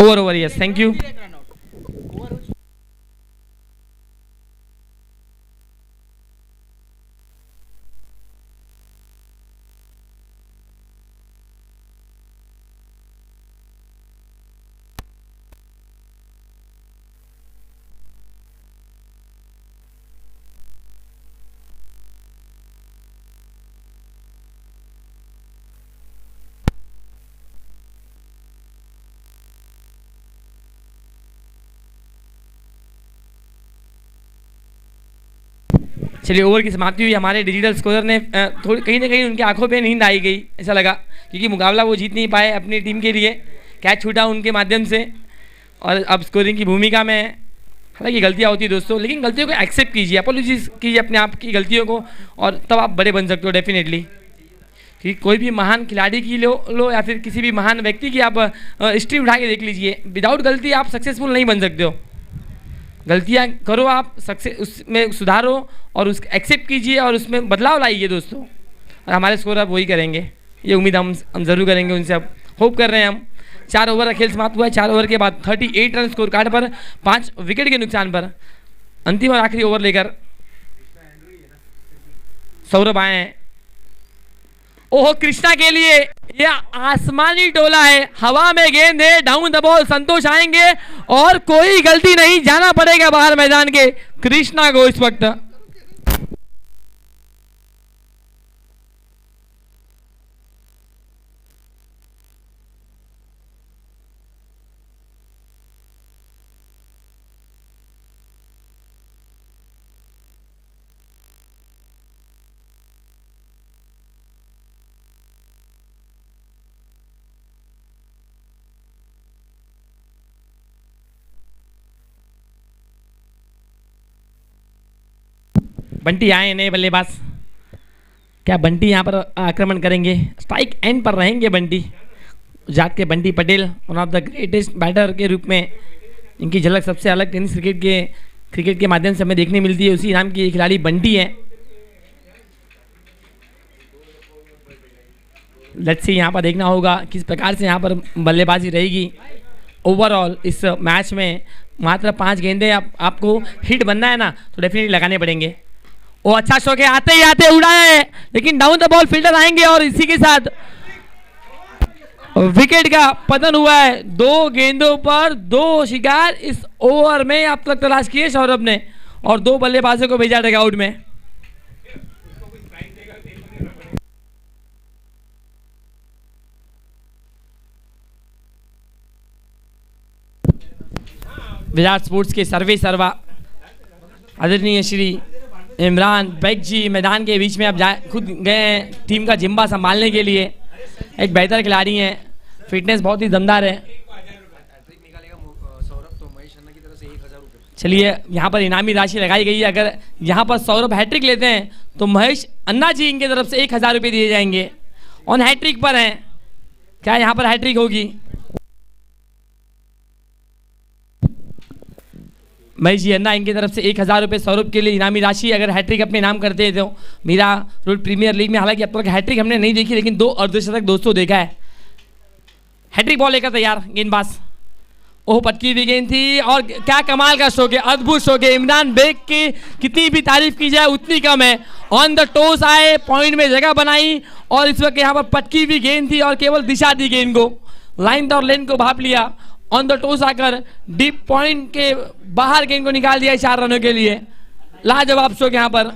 Over, yes, thank you. चलिए, ओवर की समाप्ति हुई। हमारे डिजिटल स्कोरर ने थोड़ी कहीं ना कहीं उनकी आंखों पे नींद आई गई ऐसा लगा, क्योंकि मुकाबला वो जीत नहीं पाए अपनी टीम के लिए, कैच छूटा उनके माध्यम से और अब स्कोरिंग की भूमिका में। हालांकि गलतियाँ होती है दोस्तों, लेकिन गलतियों को एक्सेप्ट कीजिए, अपोलॉजीज कीजिए अपने आप की गलतियों को और तब आप बड़े बन सकते हो डेफिनेटली। कि कोई भी महान खिलाड़ी की लो या फिर किसी भी महान व्यक्ति की आप हिस्ट्री उठा के देख लीजिए, विदाउट गलती आप सक्सेसफुल नहीं बन सकते हो। गलतियाँ करो, आप सक्सेस उसमें सुधारो और उस एक्सेप्ट कीजिए और उसमें बदलाव लाइए दोस्तों। और हमारे स्कोर अब वही करेंगे, ये उम्मीद हम ज़रूर करेंगे उनसे, अब होप कर रहे हैं हम। 4 ओवर का खेल समाप्त हुआ है। 4 ओवर के बाद 38 रन स्कोर कार्ड पर 5 विकेट के नुकसान पर अंतिम और आखिरी ओवर लेकर सौरभ आए हैं। ओह, कृष्णा के लिए ये आसमानी टोला है, हवा में गेंद है, डाउन द बॉल, संतोष आएंगे और कोई गलती नहीं, जाना पड़ेगा बाहर मैदान के कृष्णा को इस वक्त। बंटी आए नए बल्लेबाज, क्या बंटी यहाँ पर आक्रमण करेंगे? स्ट्राइक एंड पर रहेंगे बंटी, जाट के Bunty Patel, one of the greatest batter के रूप में इनकी झलक सबसे अलग टेनिस क्रिकेट के माध्यम से हमें देखने मिलती है। उसी नाम की खिलाड़ी बंटी है। लेट्स सी, यहाँ पर देखना होगा किस प्रकार से यहाँ पर बल्लेबाजी रहेगी। ओवरऑल इस मैच में मात्र 5 गेंदे आपको हिट बनना है ना, तो डेफिनेटली लगाने पड़ेंगे। वो अच्छा शॉट है, आते ही आते उड़ाया है, लेकिन डाउन द बॉल फील्डर आएंगे और इसी के साथ विकेट का पतन हुआ है। 2 गेंदों पर 2 शिकार इस ओवर में अब तक तलाश किए सौरभ ने और 2 बल्लेबाजों को भेजा डगआउट में। विराट स्पोर्ट्स के सर्वे सर्वा आदरणीय श्री इमरान बेग जी मैदान के बीच में अब खुद गए हैं टीम का जिम्मा संभालने के लिए। एक बेहतर खिलाड़ी हैं, फिटनेस बहुत ही दमदार है। चलिए यहाँ पर इनामी राशि लगाई गई है। अगर यहाँ पर सौरभ हैट्रिक लेते हैं तो महेश अन्ना जी इनकी तरफ से 1000 रुपये दिए जाएंगे। ऑन हैट्रिक पर हैं, क्या यहाँ पर हैट्रिक होगी? महेश जी अन्ना इनकी तरफ से 1000 रुपये सौरभ के लिए इनामी राशि। अगर हैट्रिक अपने नाम करते हैं तो मीरा रोड प्रीमियर लीग में, हालांकि अब तक हैट्रिक हमने नहीं देखी, लेकिन 2 अर्धशतक दोस्तों देखा है। हैट्रिक बॉल लेकर तैयार गेंदबाज, ओह पटकी हुई गेंद थी और क्या कमाल का शॉट है, अद्भुत शॉट है। इमरान बेग की कितनी भी तारीफ की जाए उतनी कम है। ऑन द टोस आए, पॉइंट में जगह बनाई और इस वक्त यहाँ पर पटकी हुई गेंद थी और केवल दिशा दी गेंद को, लाइन और लेन को भाप लिया। ऑन द टोस आकर डीप पॉइंट के बाहर गेंद को निकाल दिया 4 रनों के लिए। लाजवाब शॉट यहाँ पर।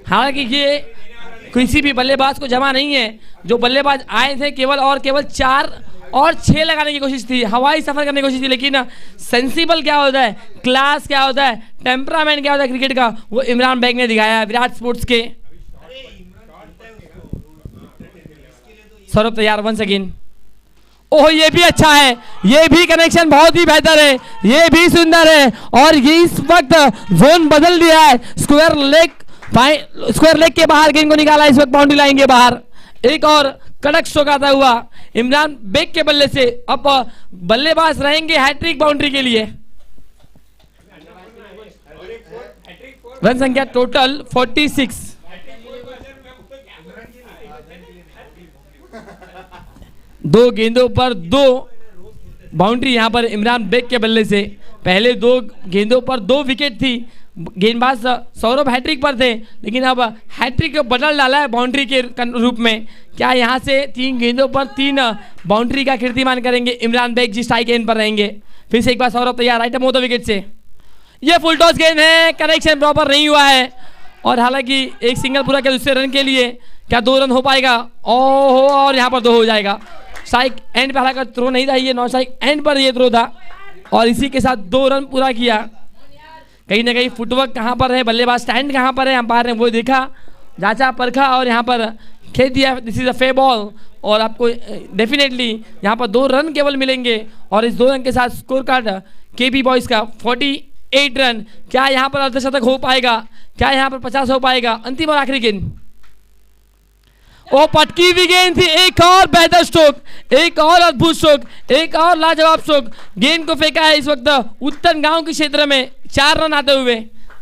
हालांकि ये किसी भी बल्लेबाज को जमा नहीं है, जो बल्लेबाज आए थे केवल 4 और 6 लगाने की कोशिश थी, हवाई सफर करने की कोशिश थी, लेकिन सेंसिबल क्या होता है, क्लास क्या होता है, टेम्परामेंट क्या होता है क्रिकेट का, वो इमरान बेग ने दिखाया है। विराट स्पोर्ट्स के सौरभ तैयार वंस अगेन। ओह ये भी अच्छा है, ये भी कनेक्शन बहुत ही बेहतर है, ये भी सुंदर है और ये इस वक्त जोन बदल दिया है। स्क्वायर लेग के बाहर गेंद को निकाला इस वक्त बाउंड्री लाइन के बाहर। एक और कड़क स्ट्रोक आता हुआ इमरान बेग के बल्ले से। अब बल्लेबाज रहेंगे हैट्रिक बाउंड्री के लिए। रन संख्या टोटल 46। दो गेंदों पर 2 बाउंड्री यहां पर इमरान बेग के बल्ले से। पहले 2 गेंदों पर 2 विकेट थी, गेंदबाज सौरभ हैट्रिक पर थे, लेकिन अब हैट्रिक को बदल डाला है बाउंड्री के रूप में। क्या यहां से 3 गेंदों पर 3 बाउंड्री का कीर्तिमान करेंगे इमरान बेग जी? स्ट्राइक एंड पर रहेंगे। फिर से एक बार सौरभ तैयार, राइट मोह विकेट से। ये फुल टॉस गेंद है, कनेक्शन प्रॉपर नहीं हुआ है और हालांकि एक सिंगल पूरा किया दूसरे रन के लिए। क्या 2 रन हो पाएगा? ओहो, और यहाँ पर 2 हो जाएगा। स्ट्राइक एंड पर हालांकि थ्रो नहीं था, ये नॉन स्ट्राइक एंड पर ये थ्रो था और इसी के साथ 2 रन पूरा किया। कहीं ना कहीं फुटवर्क कहाँ पर है, बल्लेबाज स्टैंड कहाँ पर है, अंपायर ने वो देखा, जांचा परखा और यहाँ पर खेल दिया। This is a fair ball और आपको डेफिनेटली यहाँ पर 2 रन केवल मिलेंगे और इस 2 रन के साथ स्कोर कार्ड केबी बॉयज का 48 रन। क्या यहाँ पर अर्धशतक हो पाएगा? क्या यहाँ पर 50 हो पाएगा? अंतिम और आखिरी गेंद, ओ पटकी हुई गेंद थी। एक और बेहतर स्ट्रोक, एक और अद्भुत स्ट्रोक, एक और लाजवाब स्ट्रोक। गेंद को फेंका है इस वक्त उत्तर गांव के क्षेत्र में, 4 रन आते हुए,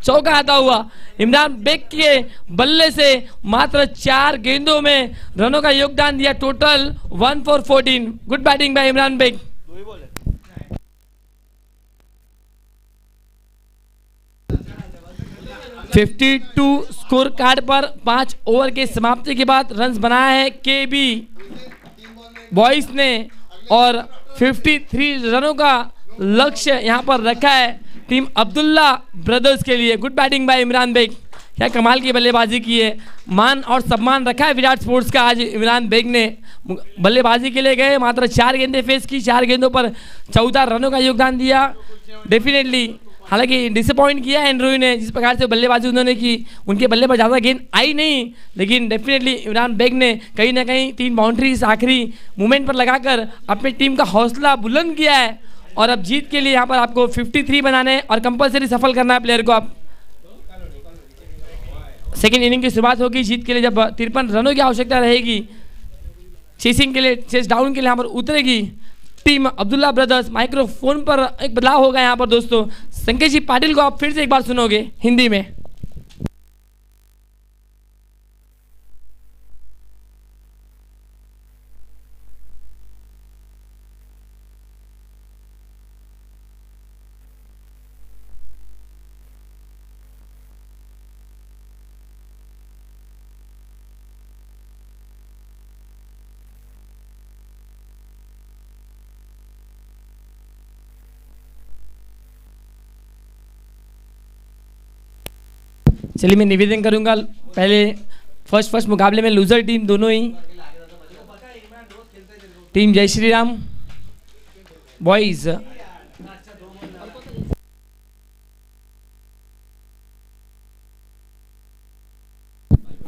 चौका आता हुआ। इमरान बेग के बल्ले से मात्र 4 गेंदों में रनों का योगदान दिया। Total 1 for 14। Good batting by Imran Baig. 52 score card पर 5 ओवर के समाप्ति के बाद रन्स बनाया है केबी बॉयज ने और 53 रनों का लक्ष्य यहां पर रखा है टीम अब्दुल्ला ब्रदर्स के लिए। Good batting by Imran Baig, क्या कमाल की बल्लेबाजी की है। मान और सम्मान रखा है विराट स्पोर्ट्स का। आज इमरान बेग ने बल्लेबाजी के लिए गए, मात्र 4 गेंदें फेस की, 4 गेंदों पर 14 रनों का योगदान दिया। डेफिनेटली हालांकि डिसअपॉइंट किया एंड्रयू ने, जिस प्रकार से बल्लेबाजी उन्होंने की, उनके बल्ले पर ज़्यादा गेंद आई नहीं, लेकिन डेफिनेटली इमरान बेग ने कहीं ना कहीं 3 बाउंड्रीज आखिरी मूवमेंट पर लगाकर अपनी टीम का हौसला बुलंद किया है। और अब जीत के लिए यहाँ पर आपको 53 बनाने और कंपलसरी सफल करना है प्लेयर को। आप सेकेंड इनिंग की शुरुआत होगी जीत के लिए, जब 53 रनों की आवश्यकता रहेगी। चेसिंग के लिए, चेस डाउन के लिए यहाँ पर उतरेगी टीम अब्दुल्ला ब्रदर्स। माइक्रोफोन पर एक बदलाव होगा यहाँ पर दोस्तों। संकेत जी पाटिल को आप फिर से एक बार सुनोगे हिंदी में। चलिए मैं निवेदन करूंगा, पहले फर्स्ट मुकाबले में लूजर टीम दोनों ही team Jai Shri Ram boys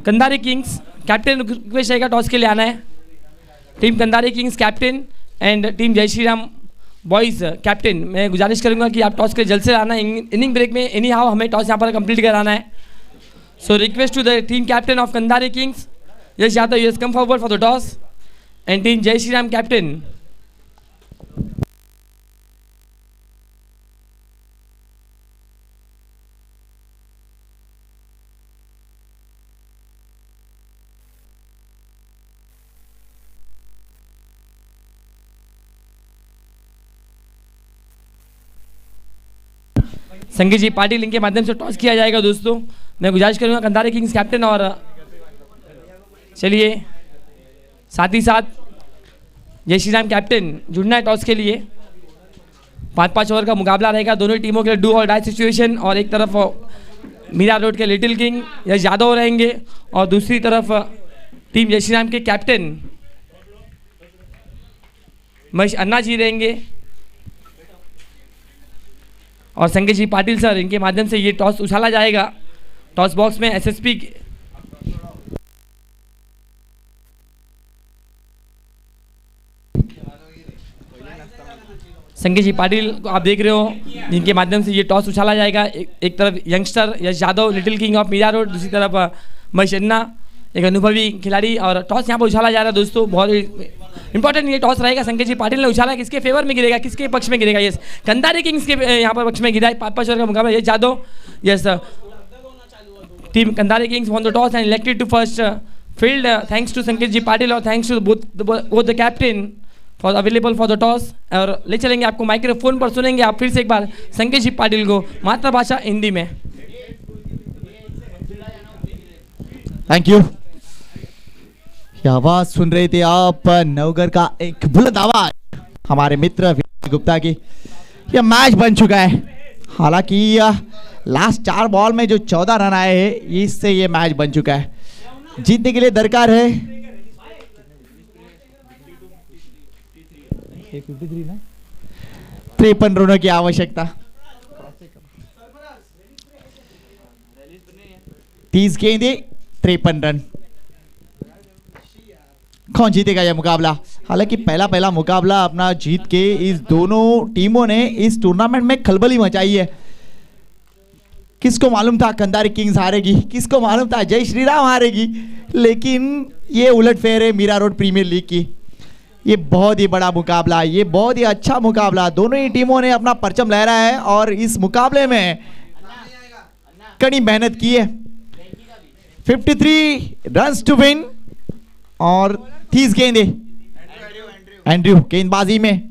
Kandhari Kings captain request रहेगा टॉस के लिए आना है। Team Kandhari Kings captain and team Jai Shri Ram boys captain, मैं गुजारिश करूंगा कि आप टॉस के जल्द से आना, इनिंग ब्रेक में एनी हाउ हमें टॉस यहाँ पर कंप्लीट कराना है. So request to the team captain of Kandhari kings, Yash Yadav, yes come forward for the toss. And team Jai Shri Ram captain. संगीत जी पाटिल इनके माध्यम से टॉस किया जाएगा. दोस्तों मैं गुजारिश करूंगा कंधारी किंग्स कैप्टन, और चलिए साथ ही साथ जय श्री राम कैप्टन जुड़ना है टॉस के लिए. 5-5 ओवर का मुकाबला रहेगा दोनों टीमों के लिए, डू और डाई सिचुएशन. और एक तरफ मीरा रोड के लिटिल किंग यश यादव रहेंगे, और दूसरी तरफ टीम जय श्री राम के कैप्टन महेश अन्ना जी रहेंगे. और संगीत जी पाटिल सर, इनके माध्यम से ये टॉस उछाला जाएगा. टॉस बॉक्स में एसएसपी संगीत जी पाटिल को आप देख रहे हो, जिनके माध्यम से ये टॉस उछाला जाएगा. एक तरफ youngster Yash Yadav little king of Mira road, दूसरी तरफ महेश अन्ना एक अनुभवी खिलाड़ी, और टॉस यहाँ पर उछाला जा रहा है. दोस्तों बहुत इंपॉर्टेंट ये टॉस रहेगा. संकेत जी पाटिल ने उछाला, किसके फेवर में गिरेगा, किसके पक्ष में गिरेगा. यस कंधारी किंग्स के यहाँ पर पक्ष में गिरा है. 5-5 ओवर का मुकाबला. Yash Yadav, yes team Kandhari kings won the toss and elected to first field. Thanks to संकेत जी पाटिल और thanks to both the captain for available for the toss. और ले चलेंगे आपको माइक्रोफोन पर, सुनेंगे आप फिर से एक बार संकेत जी पाटिल को मातृभाषा हिंदी में. Thank you. आवाज सुन रहे थे आप नवगर का एक बुलंद आवाज हमारे मित्र विनय गुप्ता की. यह मैच बन चुका है. हालांकि लास्ट 4 बॉल में जो 14 रन आए हैं, इससे ये मैच बन चुका है. जीतने के लिए दरकार है 53 रनों की आवश्यकता. 30 गेंदें 53 रन. कौन जीतेगा यह मुकाबला? हालांकि पहला मुकाबला अपना जीत के इस दोनों टीमों ने इस टूर्नामेंट में खलबली मचाई है. किसको मालूम था कंधारी किंग्स हारेगी, किसको मालूम था जय श्री राम हारेगी, लेकिन ये उलटफेर है मीरा रोड प्रीमियर लीग की. ये बहुत ही बड़ा मुकाबला, ये बहुत ही अच्छा मुकाबला. दोनों ही टीमों ने अपना परचम लहराया है और इस मुकाबले में कड़ी मेहनत की है. 53 रन्स टू विन और 30 गेंदे. एंड्रयू गेंदबाजी में.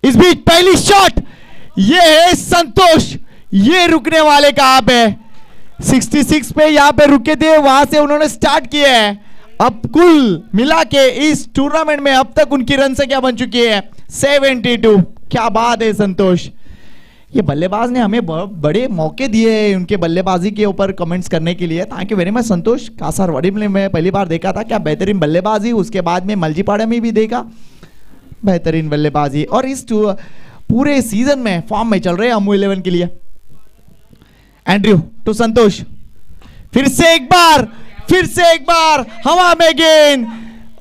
इस बीच पहली शॉट, ये है संतोष. ये रुकने वाले कहां पे? 66 पे यहां पे रुके थे, वहां से उन्होंने स्टार्ट किया है. अब कुल मिला के इस टूर्नामेंट में अब तक उनकी रन संख्या बन चुकी है 72. क्या बात है संतोष. ये बल्लेबाज ने हमें बड़े मौके दिए हैं उनके बल्लेबाजी के ऊपर कमेंट्स करने के लिए. थैंक यू वेरी मच संतोष. कासारवाड़ी में मैं पहली बार देखा था, क्या बेहतरीन बल्लेबाजी. उसके बाद में मलजीपाड़ा में भी देखा बेहतरीन बल्लेबाजी, और इस पूरे सीजन में फॉर्म में चल रहे हैं अमू 11 के लिए. एंड्रयू टू संतोष. फिर से एक बार हवा में गेंद,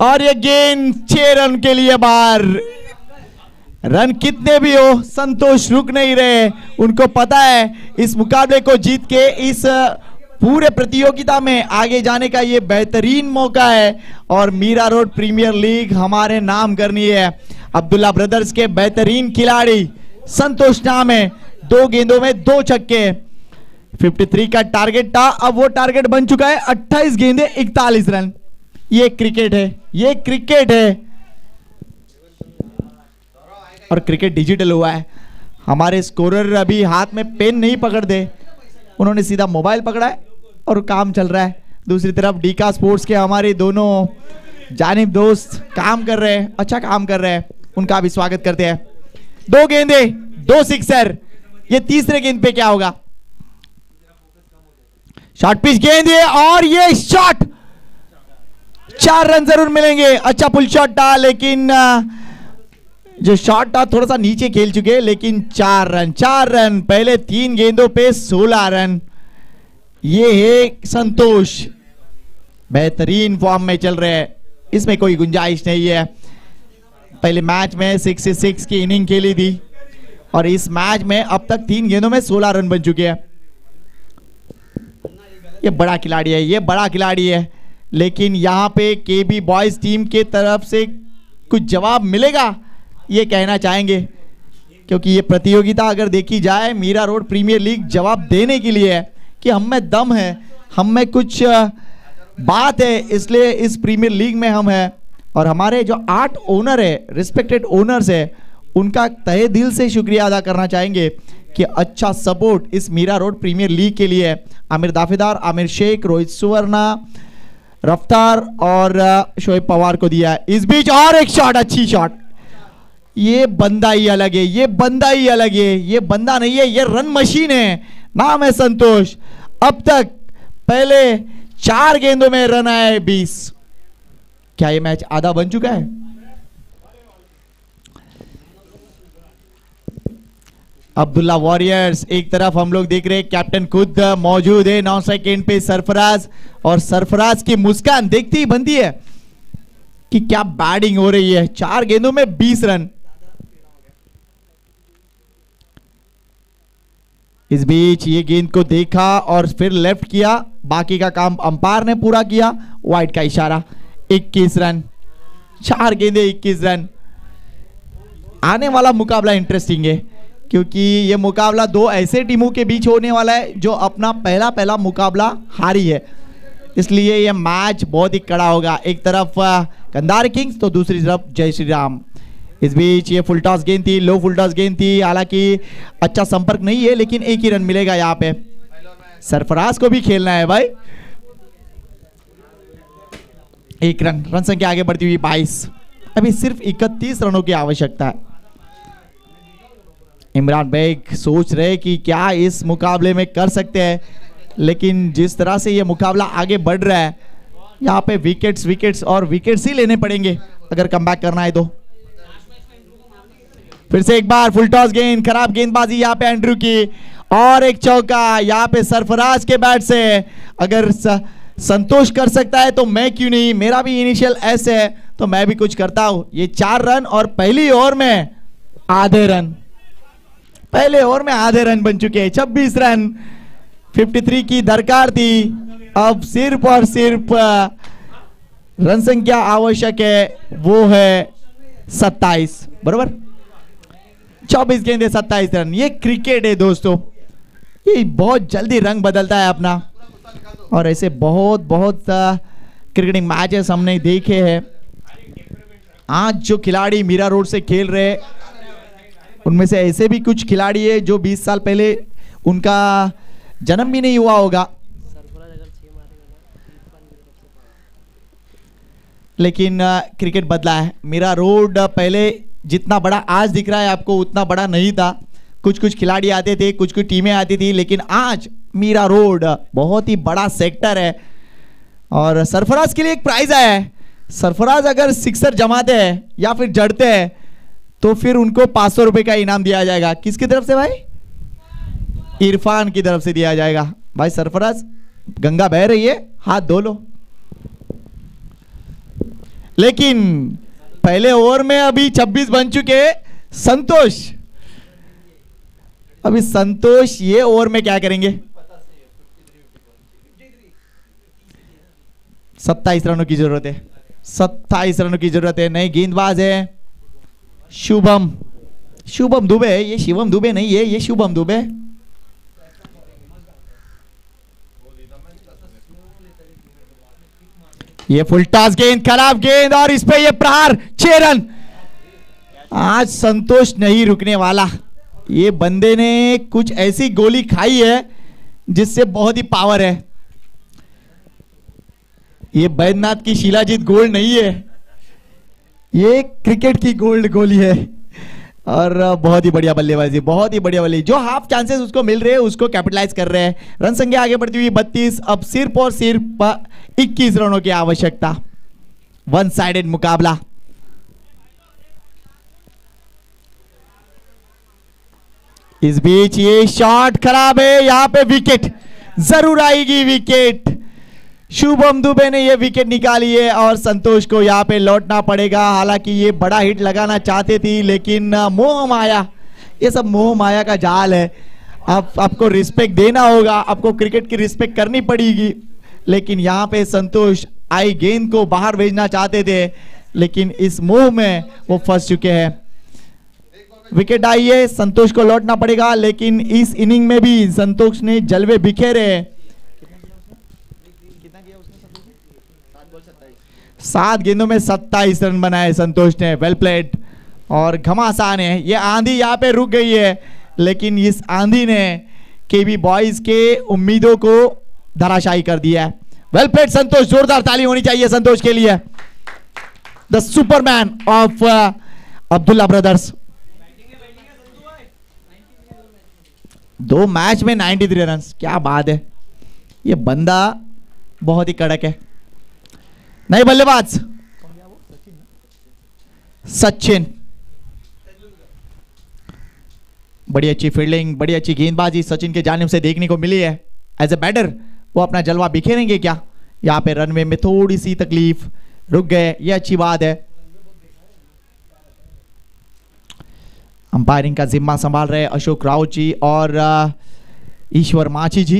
और ये गेंद 6 रन के लिए बाहर. रन कितने भी हो संतोष रुक नहीं रहे. उनको पता है इस मुकाबले को जीत के इस पूरे प्रतियोगिता में आगे जाने का ये बेहतरीन मौका है, और मीरा रोड प्रीमियर लीग हमारे नाम करनी है. अब्दुल्ला ब्रदर्स के बेहतरीन खिलाड़ी संतोष नाम है. 2 गेंदों में 2 छक्के. 53 का टारगेट था, अब वो टारगेट बन चुका है. 28 गेंदे 41 रन. ये क्रिकेट है, और क्रिकेट डिजिटल हुआ है. हमारे स्कोरर अभी हाथ में पेन नहीं पकड़ते, उन्होंने सीधा मोबाइल पकड़ा है और काम चल रहा है. दूसरी तरफ डीका स्पोर्ट्स के हमारे दोनों जानिब दोस्त काम कर रहे हैं, अच्छा काम कर रहे हैं, उनका भी स्वागत करते हैं. 2 गेंदे 2 सिक्सर. ये तीसरे गेंद पे क्या होगा? शॉर्ट पिच गेंद है, और ये शॉट 4 रन जरूर मिलेंगे. अच्छा पुल शॉट था, लेकिन जो शॉट था थोड़ा सा नीचे खेल चुके, लेकिन 4 रन पहले 3 गेंदों पे 16 रन. ये है संतोष, बेहतरीन फॉर्म में चल रहे हैं, इसमें कोई गुंजाइश नहीं है. पहले मैच में 66 की इनिंग खेली थी और इस मैच में अब तक 3 गेंदों में 16 रन बन चुके हैं। ये बड़ा खिलाड़ी है, ये बड़ा खिलाड़ी है, लेकिन यहाँ पे केबी बॉयज टीम के तरफ से कुछ जवाब मिलेगा ये कहना चाहेंगे, क्योंकि ये प्रतियोगिता अगर देखी जाए मीरा रोड प्रीमियर लीग जवाब देने के लिए है कि हम में दम है, हम में कुछ बात है, इसलिए इस प्रीमियर लीग में हम हैं। और हमारे जो 8 ओनर है, रिस्पेक्टेड ओनर्स है, उनका तहे दिल से शुक्रिया अदा करना चाहेंगे कि अच्छा सपोर्ट इस मीरा रोड प्रीमियर लीग के लिए आमिर दाफेदार, आमिर शेख, रोहित सुवर्णा, रफ्तार और शोएब पवार को दिया है। इस बीच और एक शॉट, अच्छी शॉट। ये बंदा ही अलग है, ये बंदा ही अलग है, ये बंदा नहीं है, ये रन मशीन है। नाम है संतोष। अब तक पहले 4 गेंदों में रन आए 20। क्या ये मैच आधा बन चुका है? अब्दुल्ला वॉरियर्स एक तरफ हम लोग देख रहे हैं, कैप्टन खुद मौजूद है नॉन स्ट्राइक एंड पे सरफराज, और सरफराज की मुस्कान देखती ही बनती है कि क्या बैटिंग हो रही है। 4 गेंदों में 20 रन। इस बीच ये गेंद को देखा और फिर लेफ्ट किया, बाकी का काम अंपायर ने पूरा किया, वाइड का इशारा। 21 रन, 4 गेंदे 21 रन। आने वाला मुकाबला इंटरेस्टिंग है क्योंकि ये मुकाबला 2 ऐसे टीमों के बीच होने वाला है जो अपना पहला मुकाबला हारी है, इसलिए ये मैच बहुत ही कड़ा होगा। एक तरफ कंधार किंग्स तो दूसरी तरफ जय श्री राम। इस बीच ये फुल टॉस गेंद थी, लो फुल टॉस गेंद थी, हालांकि अच्छा संपर्क नहीं है, लेकिन एक ही रन मिलेगा यहाँ पे। सरफराज को भी खेलना है भाई। 1 रन, रन संख्या आगे बढ़ती हुई 22। अभी सिर्फ 31 रनों की आवश्यकता है। इमरान बेग सोच रहे कि क्या इस मुकाबले में कर सकते हैं, लेकिन जिस तरह से ये मुकाबला आगे बढ़ रहा है यहाँ पे विकेट्स और विकेट्स ही लेने पड़ेंगे अगर कमबैक करना है तो। फिर से एक बार फुल टॉस गेंद, खराब गेंदबाजी यहाँ पे एंड्रू की, और एक चौका यहाँ पे सरफराज के बैट से। अगर संतोष कर सकता है तो मैं क्यों नहीं, मेरा भी इनिशियल एस है तो मैं भी कुछ करता हूं। ये 4 रन और पहली ओवर में आधे रन, पहले ओवर में आधे रन बन चुके हैं। 26 रन, 53 की दरकार थी, अब सिर्फ और सिर्फ रन संख्या आवश्यक है, वो है 27, बराबर। 24 गेंदे 27 रन। ये क्रिकेट है दोस्तों, ये बहुत जल्दी रंग बदलता है अपना, और ऐसे बहुत क्रिकेटिंग मैचेस हमने देखे हैं। आज जो खिलाड़ी मीरा रोड से खेल रहे हैं उनमें से ऐसे भी कुछ खिलाड़ी है जो 20 साल पहले उनका जन्म भी नहीं हुआ होगा, लेकिन क्रिकेट बदला है। मीरा रोड पहले जितना बड़ा आज दिख रहा है आपको उतना बड़ा नहीं था। कुछ खिलाड़ी आते थे, कुछ टीमें आती थी, लेकिन आज मीरा रोड बहुत ही बड़ा सेक्टर है। और सरफराज के लिए एक प्राइज आया है। सरफराज अगर सिक्सर जमाते हैं या फिर जड़ते हैं तो फिर उनको 500 रुपए का इनाम दिया जाएगा। किसकी तरफ से भाई? इरफान की तरफ से दिया जाएगा। भाई सरफराज, गंगा बह रही है, हाथ धो लो। लेकिन पहले ओवर में अभी 26 बन चुके संतोष। अभी संतोष ये ओवर में क्या करेंगे? 27 रनों की जरूरत है, 27 रनों की जरूरत है। नए गेंदबाज है शुभम दुबे। ये शिवम दुबे नहीं है, ये शुभम दुबे। ये फुल टॉस गेंद, खराब गेंद, और इस पे ये प्रहार, 6 रन। आज संतोष नहीं रुकने वाला। ये बंदे ने कुछ ऐसी गोली खाई है जिससे बहुत ही पावर है। ये बैद्यनाथ की शिलाजीत गोल्ड नहीं है, ये क्रिकेट की गोल्ड गोली है। और बहुत ही बढ़िया बल्लेबाजी, बहुत ही बढ़िया बल्लेबाजी। जो हाफ चांसेस उसको मिल रहे हैं उसको कैपिटलाइज कर रहे हैं। रन संख्या आगे बढ़ती हुई 32। अब सिर्फ और सिर्फ 21 रनों की आवश्यकता। वन साइडेड मुकाबला। इस बीच ये शॉट खराब है, यहां पे विकेट जरूर आएगी। विकेट शुभम दुबे ने ये विकेट निकाली है और संतोष को यहाँ पे लौटना पड़ेगा। हालांकि ये बड़ा हिट लगाना चाहते थी लेकिन मोह माया, ये सब मोह माया का जाल है। आपको रिस्पेक्ट देना होगा, आपको क्रिकेट की रिस्पेक्ट करनी पड़ेगी। लेकिन यहाँ पे संतोष आई गेंद को बाहर भेजना चाहते थे लेकिन इस मोह में वो फंस चुके हैं। विकेट आई है, संतोष को लौटना पड़ेगा। लेकिन इस इनिंग में भी संतोष ने जलवे बिखेरे। 7 गेंदों में 27 रन बनाए संतोष ने। वेल प्लेड और घमासान है। ये आंधी यहाँ पे रुक गई है लेकिन इस आंधी ने केबी बॉयज के उम्मीदों को धराशायी कर दिया है। वेल प्लेड संतोष, जोरदार ताली होनी चाहिए संतोष के लिए। The Superman of Abdullah brothers. 2 match में 93 रन, क्या बात है। ये बंदा बहुत ही कड़क है। नए बल्लेबाज सचिन, बड़ी अच्छी फील्डिंग, बड़ी अच्छी गेंदबाजी सचिन के जानिब से देखने को मिली है। एज ए बैटर वो अपना जलवा बिखेरेंगे क्या? यहाँ पे रनवे में थोड़ी सी तकलीफ, रुक गए, ये अच्छी बात है। अंपायरिंग का जिम्मा संभाल रहे अशोक राउत जी और ईश्वर माची जी,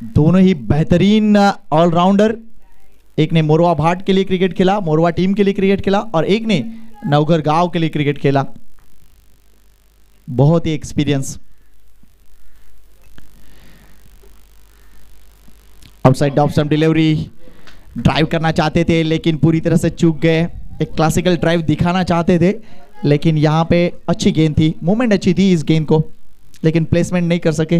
दोनों ही बेहतरीन ऑलराउंडर। एक ने मोरवा भाट के लिए क्रिकेट खेला, मोरवा टीम के लिए क्रिकेट खेला और एक ने नवघर गांव के लिए क्रिकेट खेला। बहुत ही experience. Outside off stump delivery, drive करना चाहते थे लेकिन पूरी तरह से चूक गए। एक क्लासिकल ड्राइव दिखाना चाहते थे लेकिन यहाँ पे अच्छी गेंद थी, मूवमेंट अच्छी थी इस गेंद को, लेकिन प्लेसमेंट नहीं कर सके।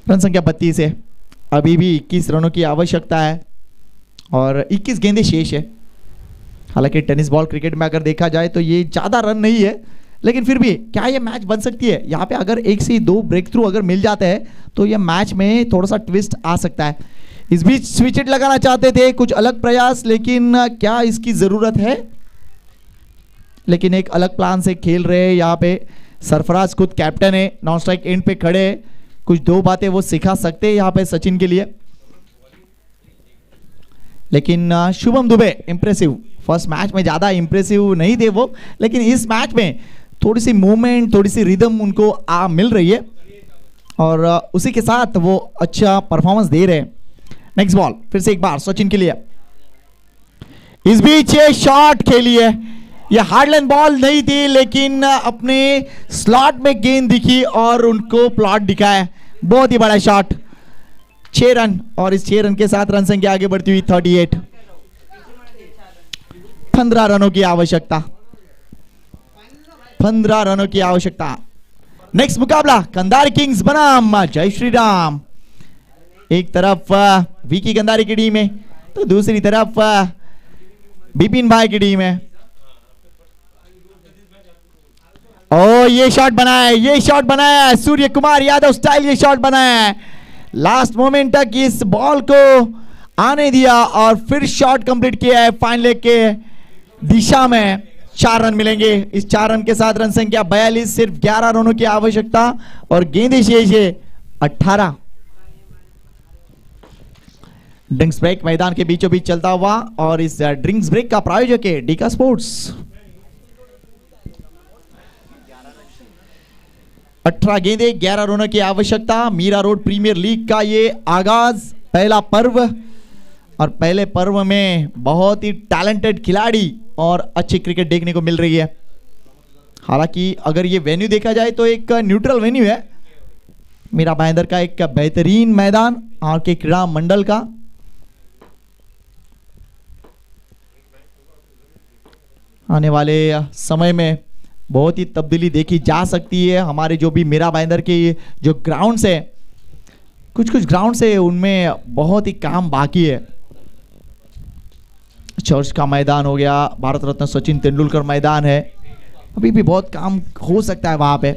रन संख्या 32 है। अभी भी 21 रनों की आवश्यकता है और 21 गेंदें शेष है। हालांकि टेनिस बॉल क्रिकेट में अगर देखा जाए तो ये ज़्यादा रन नहीं है लेकिन फिर भी क्या ये मैच बन सकती है? यहाँ पे अगर 1 से 2 ब्रेक थ्रू अगर मिल जाते हैं तो ये मैच में थोड़ा सा ट्विस्ट आ सकता है। इस बीच स्विच हिट लगाना चाहते थे, कुछ अलग प्रयास, लेकिन क्या इसकी ज़रूरत है? लेकिन एक अलग प्लान से खेल रहे हैं यहाँ पे सरफराज, खुद कैप्टन है, नॉन स्ट्राइक एंड पे खड़े, कुछ 2 बातें वो सिखा सकते हैं यहाँ पे सचिन के लिए। लेकिन Shubham Dubey impressive, first match में ज़्यादा इंप्रेसिव नहीं थे वो, लेकिन इस मैच में थोड़ी सी मूवमेंट, थोड़ी सी रिदम उनको मिल रही है और उसी के साथ वो अच्छा परफॉर्मेंस दे रहे हैं। नेक्स्ट बॉल फिर से एक बार सचिन के लिए। इस बीच ये शॉट खेली है, ये हार्डलाइन बॉल नहीं थी लेकिन अपने स्लॉट में गेंद दिखी और उनको प्लॉट दिखाया। बहुत ही बड़ा शॉट। 6 रन और इस 6 रन के साथ रन संख्या आगे बढ़ती हुई 38। 15 रनों की आवश्यकता, 15 रनों की आवश्यकता। नेक्स्ट मुकाबला कंधार किंग्स बनाम जय श्री राम। एक तरफ विकी कंधारी की टीम है तो दूसरी तरफ बिपिन भाई की टीम है। ओ ये शॉट बनाया, ये शॉट बनाया, सूर्य कुमार यादव स्टाइल ये शॉट बनाया है। लास्ट मोमेंट तक इस बॉल को आने दिया और फिर शॉट कंप्लीट किया है फाइन लेग के दिशा में। 4 रन मिलेंगे। इस 4 रन के साथ रन संख्या 42, सिर्फ 11 रनों की आवश्यकता और गेंदें शेष है 18। ड्रिंक्स ब्रेक मैदान के बीचों बीच चलता हुआ और इस ड्रिंक्स ब्रेक का प्रायोजक है डीका स्पोर्ट्स। 18 गेंदें 11 रनों की आवश्यकता। मीरा रोड प्रीमियर लीग का ये आगाज, पहला पर्व, और पहले पर्व में बहुत ही टैलेंटेड खिलाड़ी और अच्छी क्रिकेट देखने को मिल रही है। हालांकि अगर ये वेन्यू देखा जाए तो एक न्यूट्रल वेन्यू है, मीरा भाईंदर का एक बेहतरीन मैदान आर के क्रीड़ा मंडल का। आने वाले समय में बहुत ही तब्दीली देखी जा सकती है। हमारे जो भी मीरा भाईंदर के जो ग्राउंड्स है, कुछ ग्राउंड्स है उनमें बहुत ही काम बाकी है। चर्च का मैदान हो गया, भारत रत्न सचिन तेंदुलकर मैदान है, अभी भी बहुत काम हो सकता है वहां पे।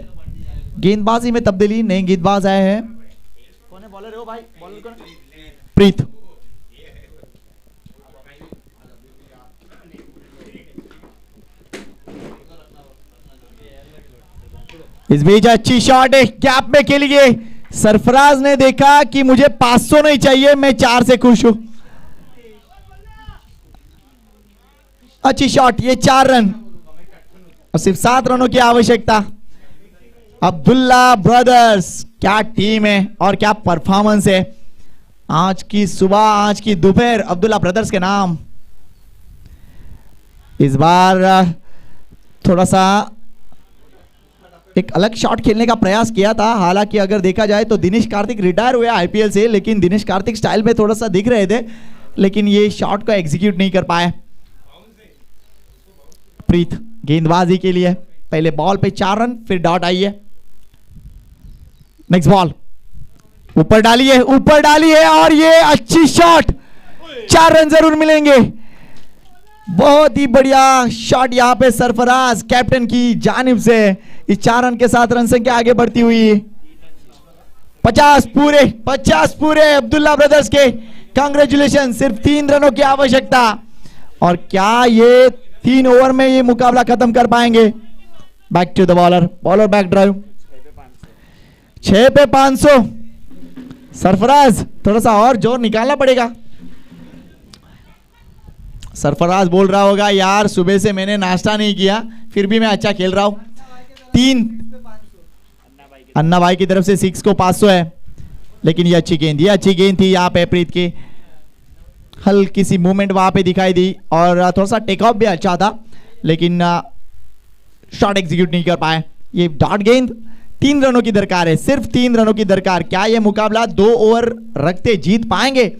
गेंदबाजी में तब्दीली, नए गेंदबाज आए हैं। कौन है बॉलर है वो भाई? बॉलर कौन? प्रीत। इस बीच अच्छी शॉट है, कैप में खेली गई, सरफराज ने देखा कि मुझे 500 नहीं चाहिए, मैं 4 से खुश हूं। अच्छी शॉट, ये 4 रन और सिर्फ 7 रनों की आवश्यकता। अब्दुल्ला ब्रदर्स, क्या टीम है और क्या परफॉर्मेंस है। आज की सुबह, आज की दोपहर अब्दुल्ला ब्रदर्स के नाम। इस बार थोड़ा सा एक अलग शॉट खेलने का प्रयास किया था। हालांकि अगर देखा जाए तो दिनेश कार्तिक रिटायर हुए आईपीएल से, लेकिन दिनेश कार्तिक स्टाइल में थोड़ा सा दिख रहे थे, लेकिन ये शॉट को एग्जीक्यूट नहीं कर पाए। प्रीत गेंदबाजी के लिए पहले बॉल पे 4 रन, फिर डॉट आई है। नेक्स्ट बॉल ऊपर डाली है और ये अच्छी शॉट, 4 रन जरूर मिलेंगे। बहुत ही बढ़िया शॉट यहां पे सरफराज कैप्टन की जानिब से। इस 4 रन के साथ रन संख्या आगे बढ़ती हुई 50 पूरे अब्दुल्ला ब्रदर्स के। कांग्रेचुलेशन, सिर्फ 3 रनों की आवश्यकता। और क्या ये 3 ओवर में ये मुकाबला खत्म कर पाएंगे। Back to the bowler back drive, 6 पे 500। सरफराज थोड़ा सा और जोर निकालना पड़ेगा। सरफराज बोल रहा होगा, यार सुबह से मैंने नाश्ता नहीं किया, फिर भी मैं अच्छा खेल रहा हूं। 3 अन्ना भाई की तरफ से 6 को 500 है, लेकिन ये अच्छी गेंद थी। यहाँ पे प्रीत की हल्की सी मूवमेंट वहां पे दिखाई दी और थोड़ा सा टेक ऑफ भी अच्छा था, लेकिन शॉट एग्जीक्यूट नहीं कर पाए। ये डॉट गेंद, 3 रनों की दरकार है, सिर्फ 3 रनों की दरकार। क्या ये मुकाबला 2 ओवर रखते जीत पाएंगे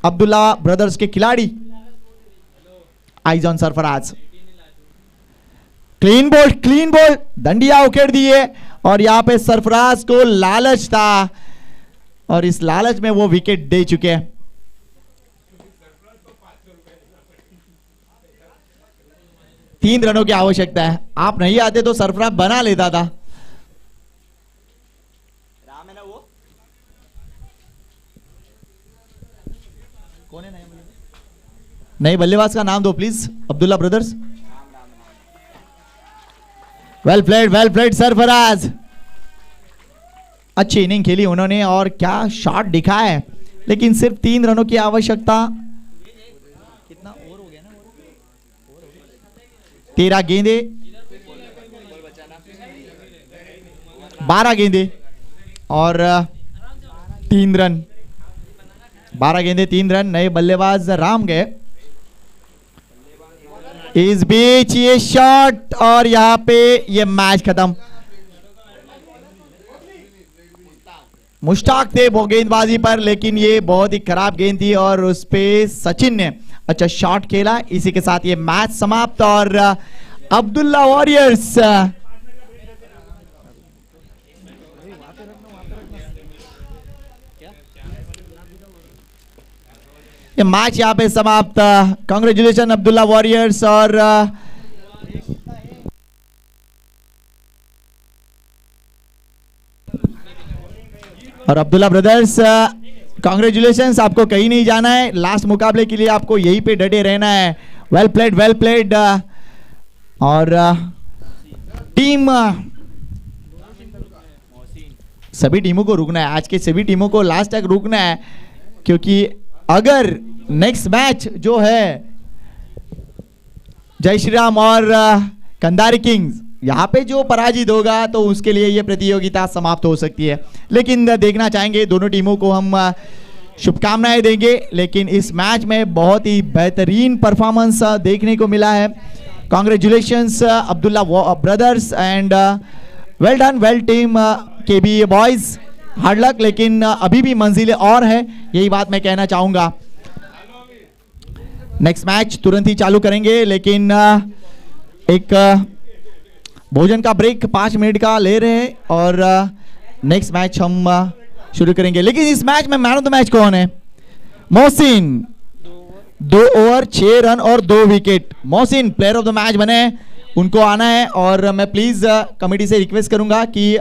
अब्दुल्ला ब्रदर्स के खिलाड़ी। Eyes on Sarfaraz, clean bowled, दंडिया उखेड़ दिए और यहां पे सरफराज को लालच था और इस लालच में वो विकेट दे चुके हैं। तीन रनों की आवश्यकता है। आप नहीं आते तो सरफराज बना लेता था। राम है ना वो, कौन है नए बल्लेबाज का नाम दो please. Abdullah brothers. Well played Sarfaraz, अच्छी इनिंग खेली उन्होंने और क्या शॉट दिखा है, लेकिन सिर्फ 3 रनों की आवश्यकता। कितना ओवर हो गया ना, 13 गेंदे 12 गेंदे और 3 रन। 12 गेंदे 3 रन। नए बल्लेबाज राम गए। इस बीच ये शॉट और यहां पे ये मैच खत्म। मुश्ताक थे वो गेंदबाजी पर, लेकिन ये बहुत ही खराब गेंद थी और उस पे सचिन ने अच्छा शॉट खेला। इसी के साथ ये मैच समाप्त और अब्दुल्ला वॉरियर्स ये मैच यहां पे समाप्त। कांग्रेचुलेशन अब्दुल्ला वॉरियर्स और अब्दुल्ला ब्रदर्स, कांग्रेचुलेशन। आपको कहीं नहीं जाना है, लास्ट मुकाबले के लिए आपको यहीं पे डटे रहना है। वेल प्लेड और टीम सभी टीमों को रुकना है। आज के सभी टीमों को लास्ट तक रुकना है, क्योंकि अगर नेक्स्ट मैच जो है जय श्री राम और कंधारी किंग्स, यहाँ पे जो पराजित होगा तो उसके लिए ये प्रतियोगिता समाप्त हो सकती है। लेकिन देखना चाहेंगे, दोनों टीमों को हम शुभकामनाएं देंगे। लेकिन इस मैच में बहुत ही बेहतरीन परफॉर्मेंस देखने को मिला है। Congratulations Abdullah brothers and well done well team के बी बॉयज, हार्ड लक। लेकिन अभी भी मंजिलें और है, यही बात मैं कहना चाहूंगा। नेक्स्ट मैच तुरंत ही चालू करेंगे, लेकिन एक भोजन का ब्रेक 5 मिनट का ले रहे हैं और नेक्स्ट मैच हम शुरू करेंगे। लेकिन इस मैच में मैन ऑफ द मैच कौन है? मोहसिन, 2 ओवर 6 रन और 2 wicket. Mohsin player of the match बने, उनको आना है। और मैं प्लीज कमेटी से रिक्वेस्ट करूंगा कि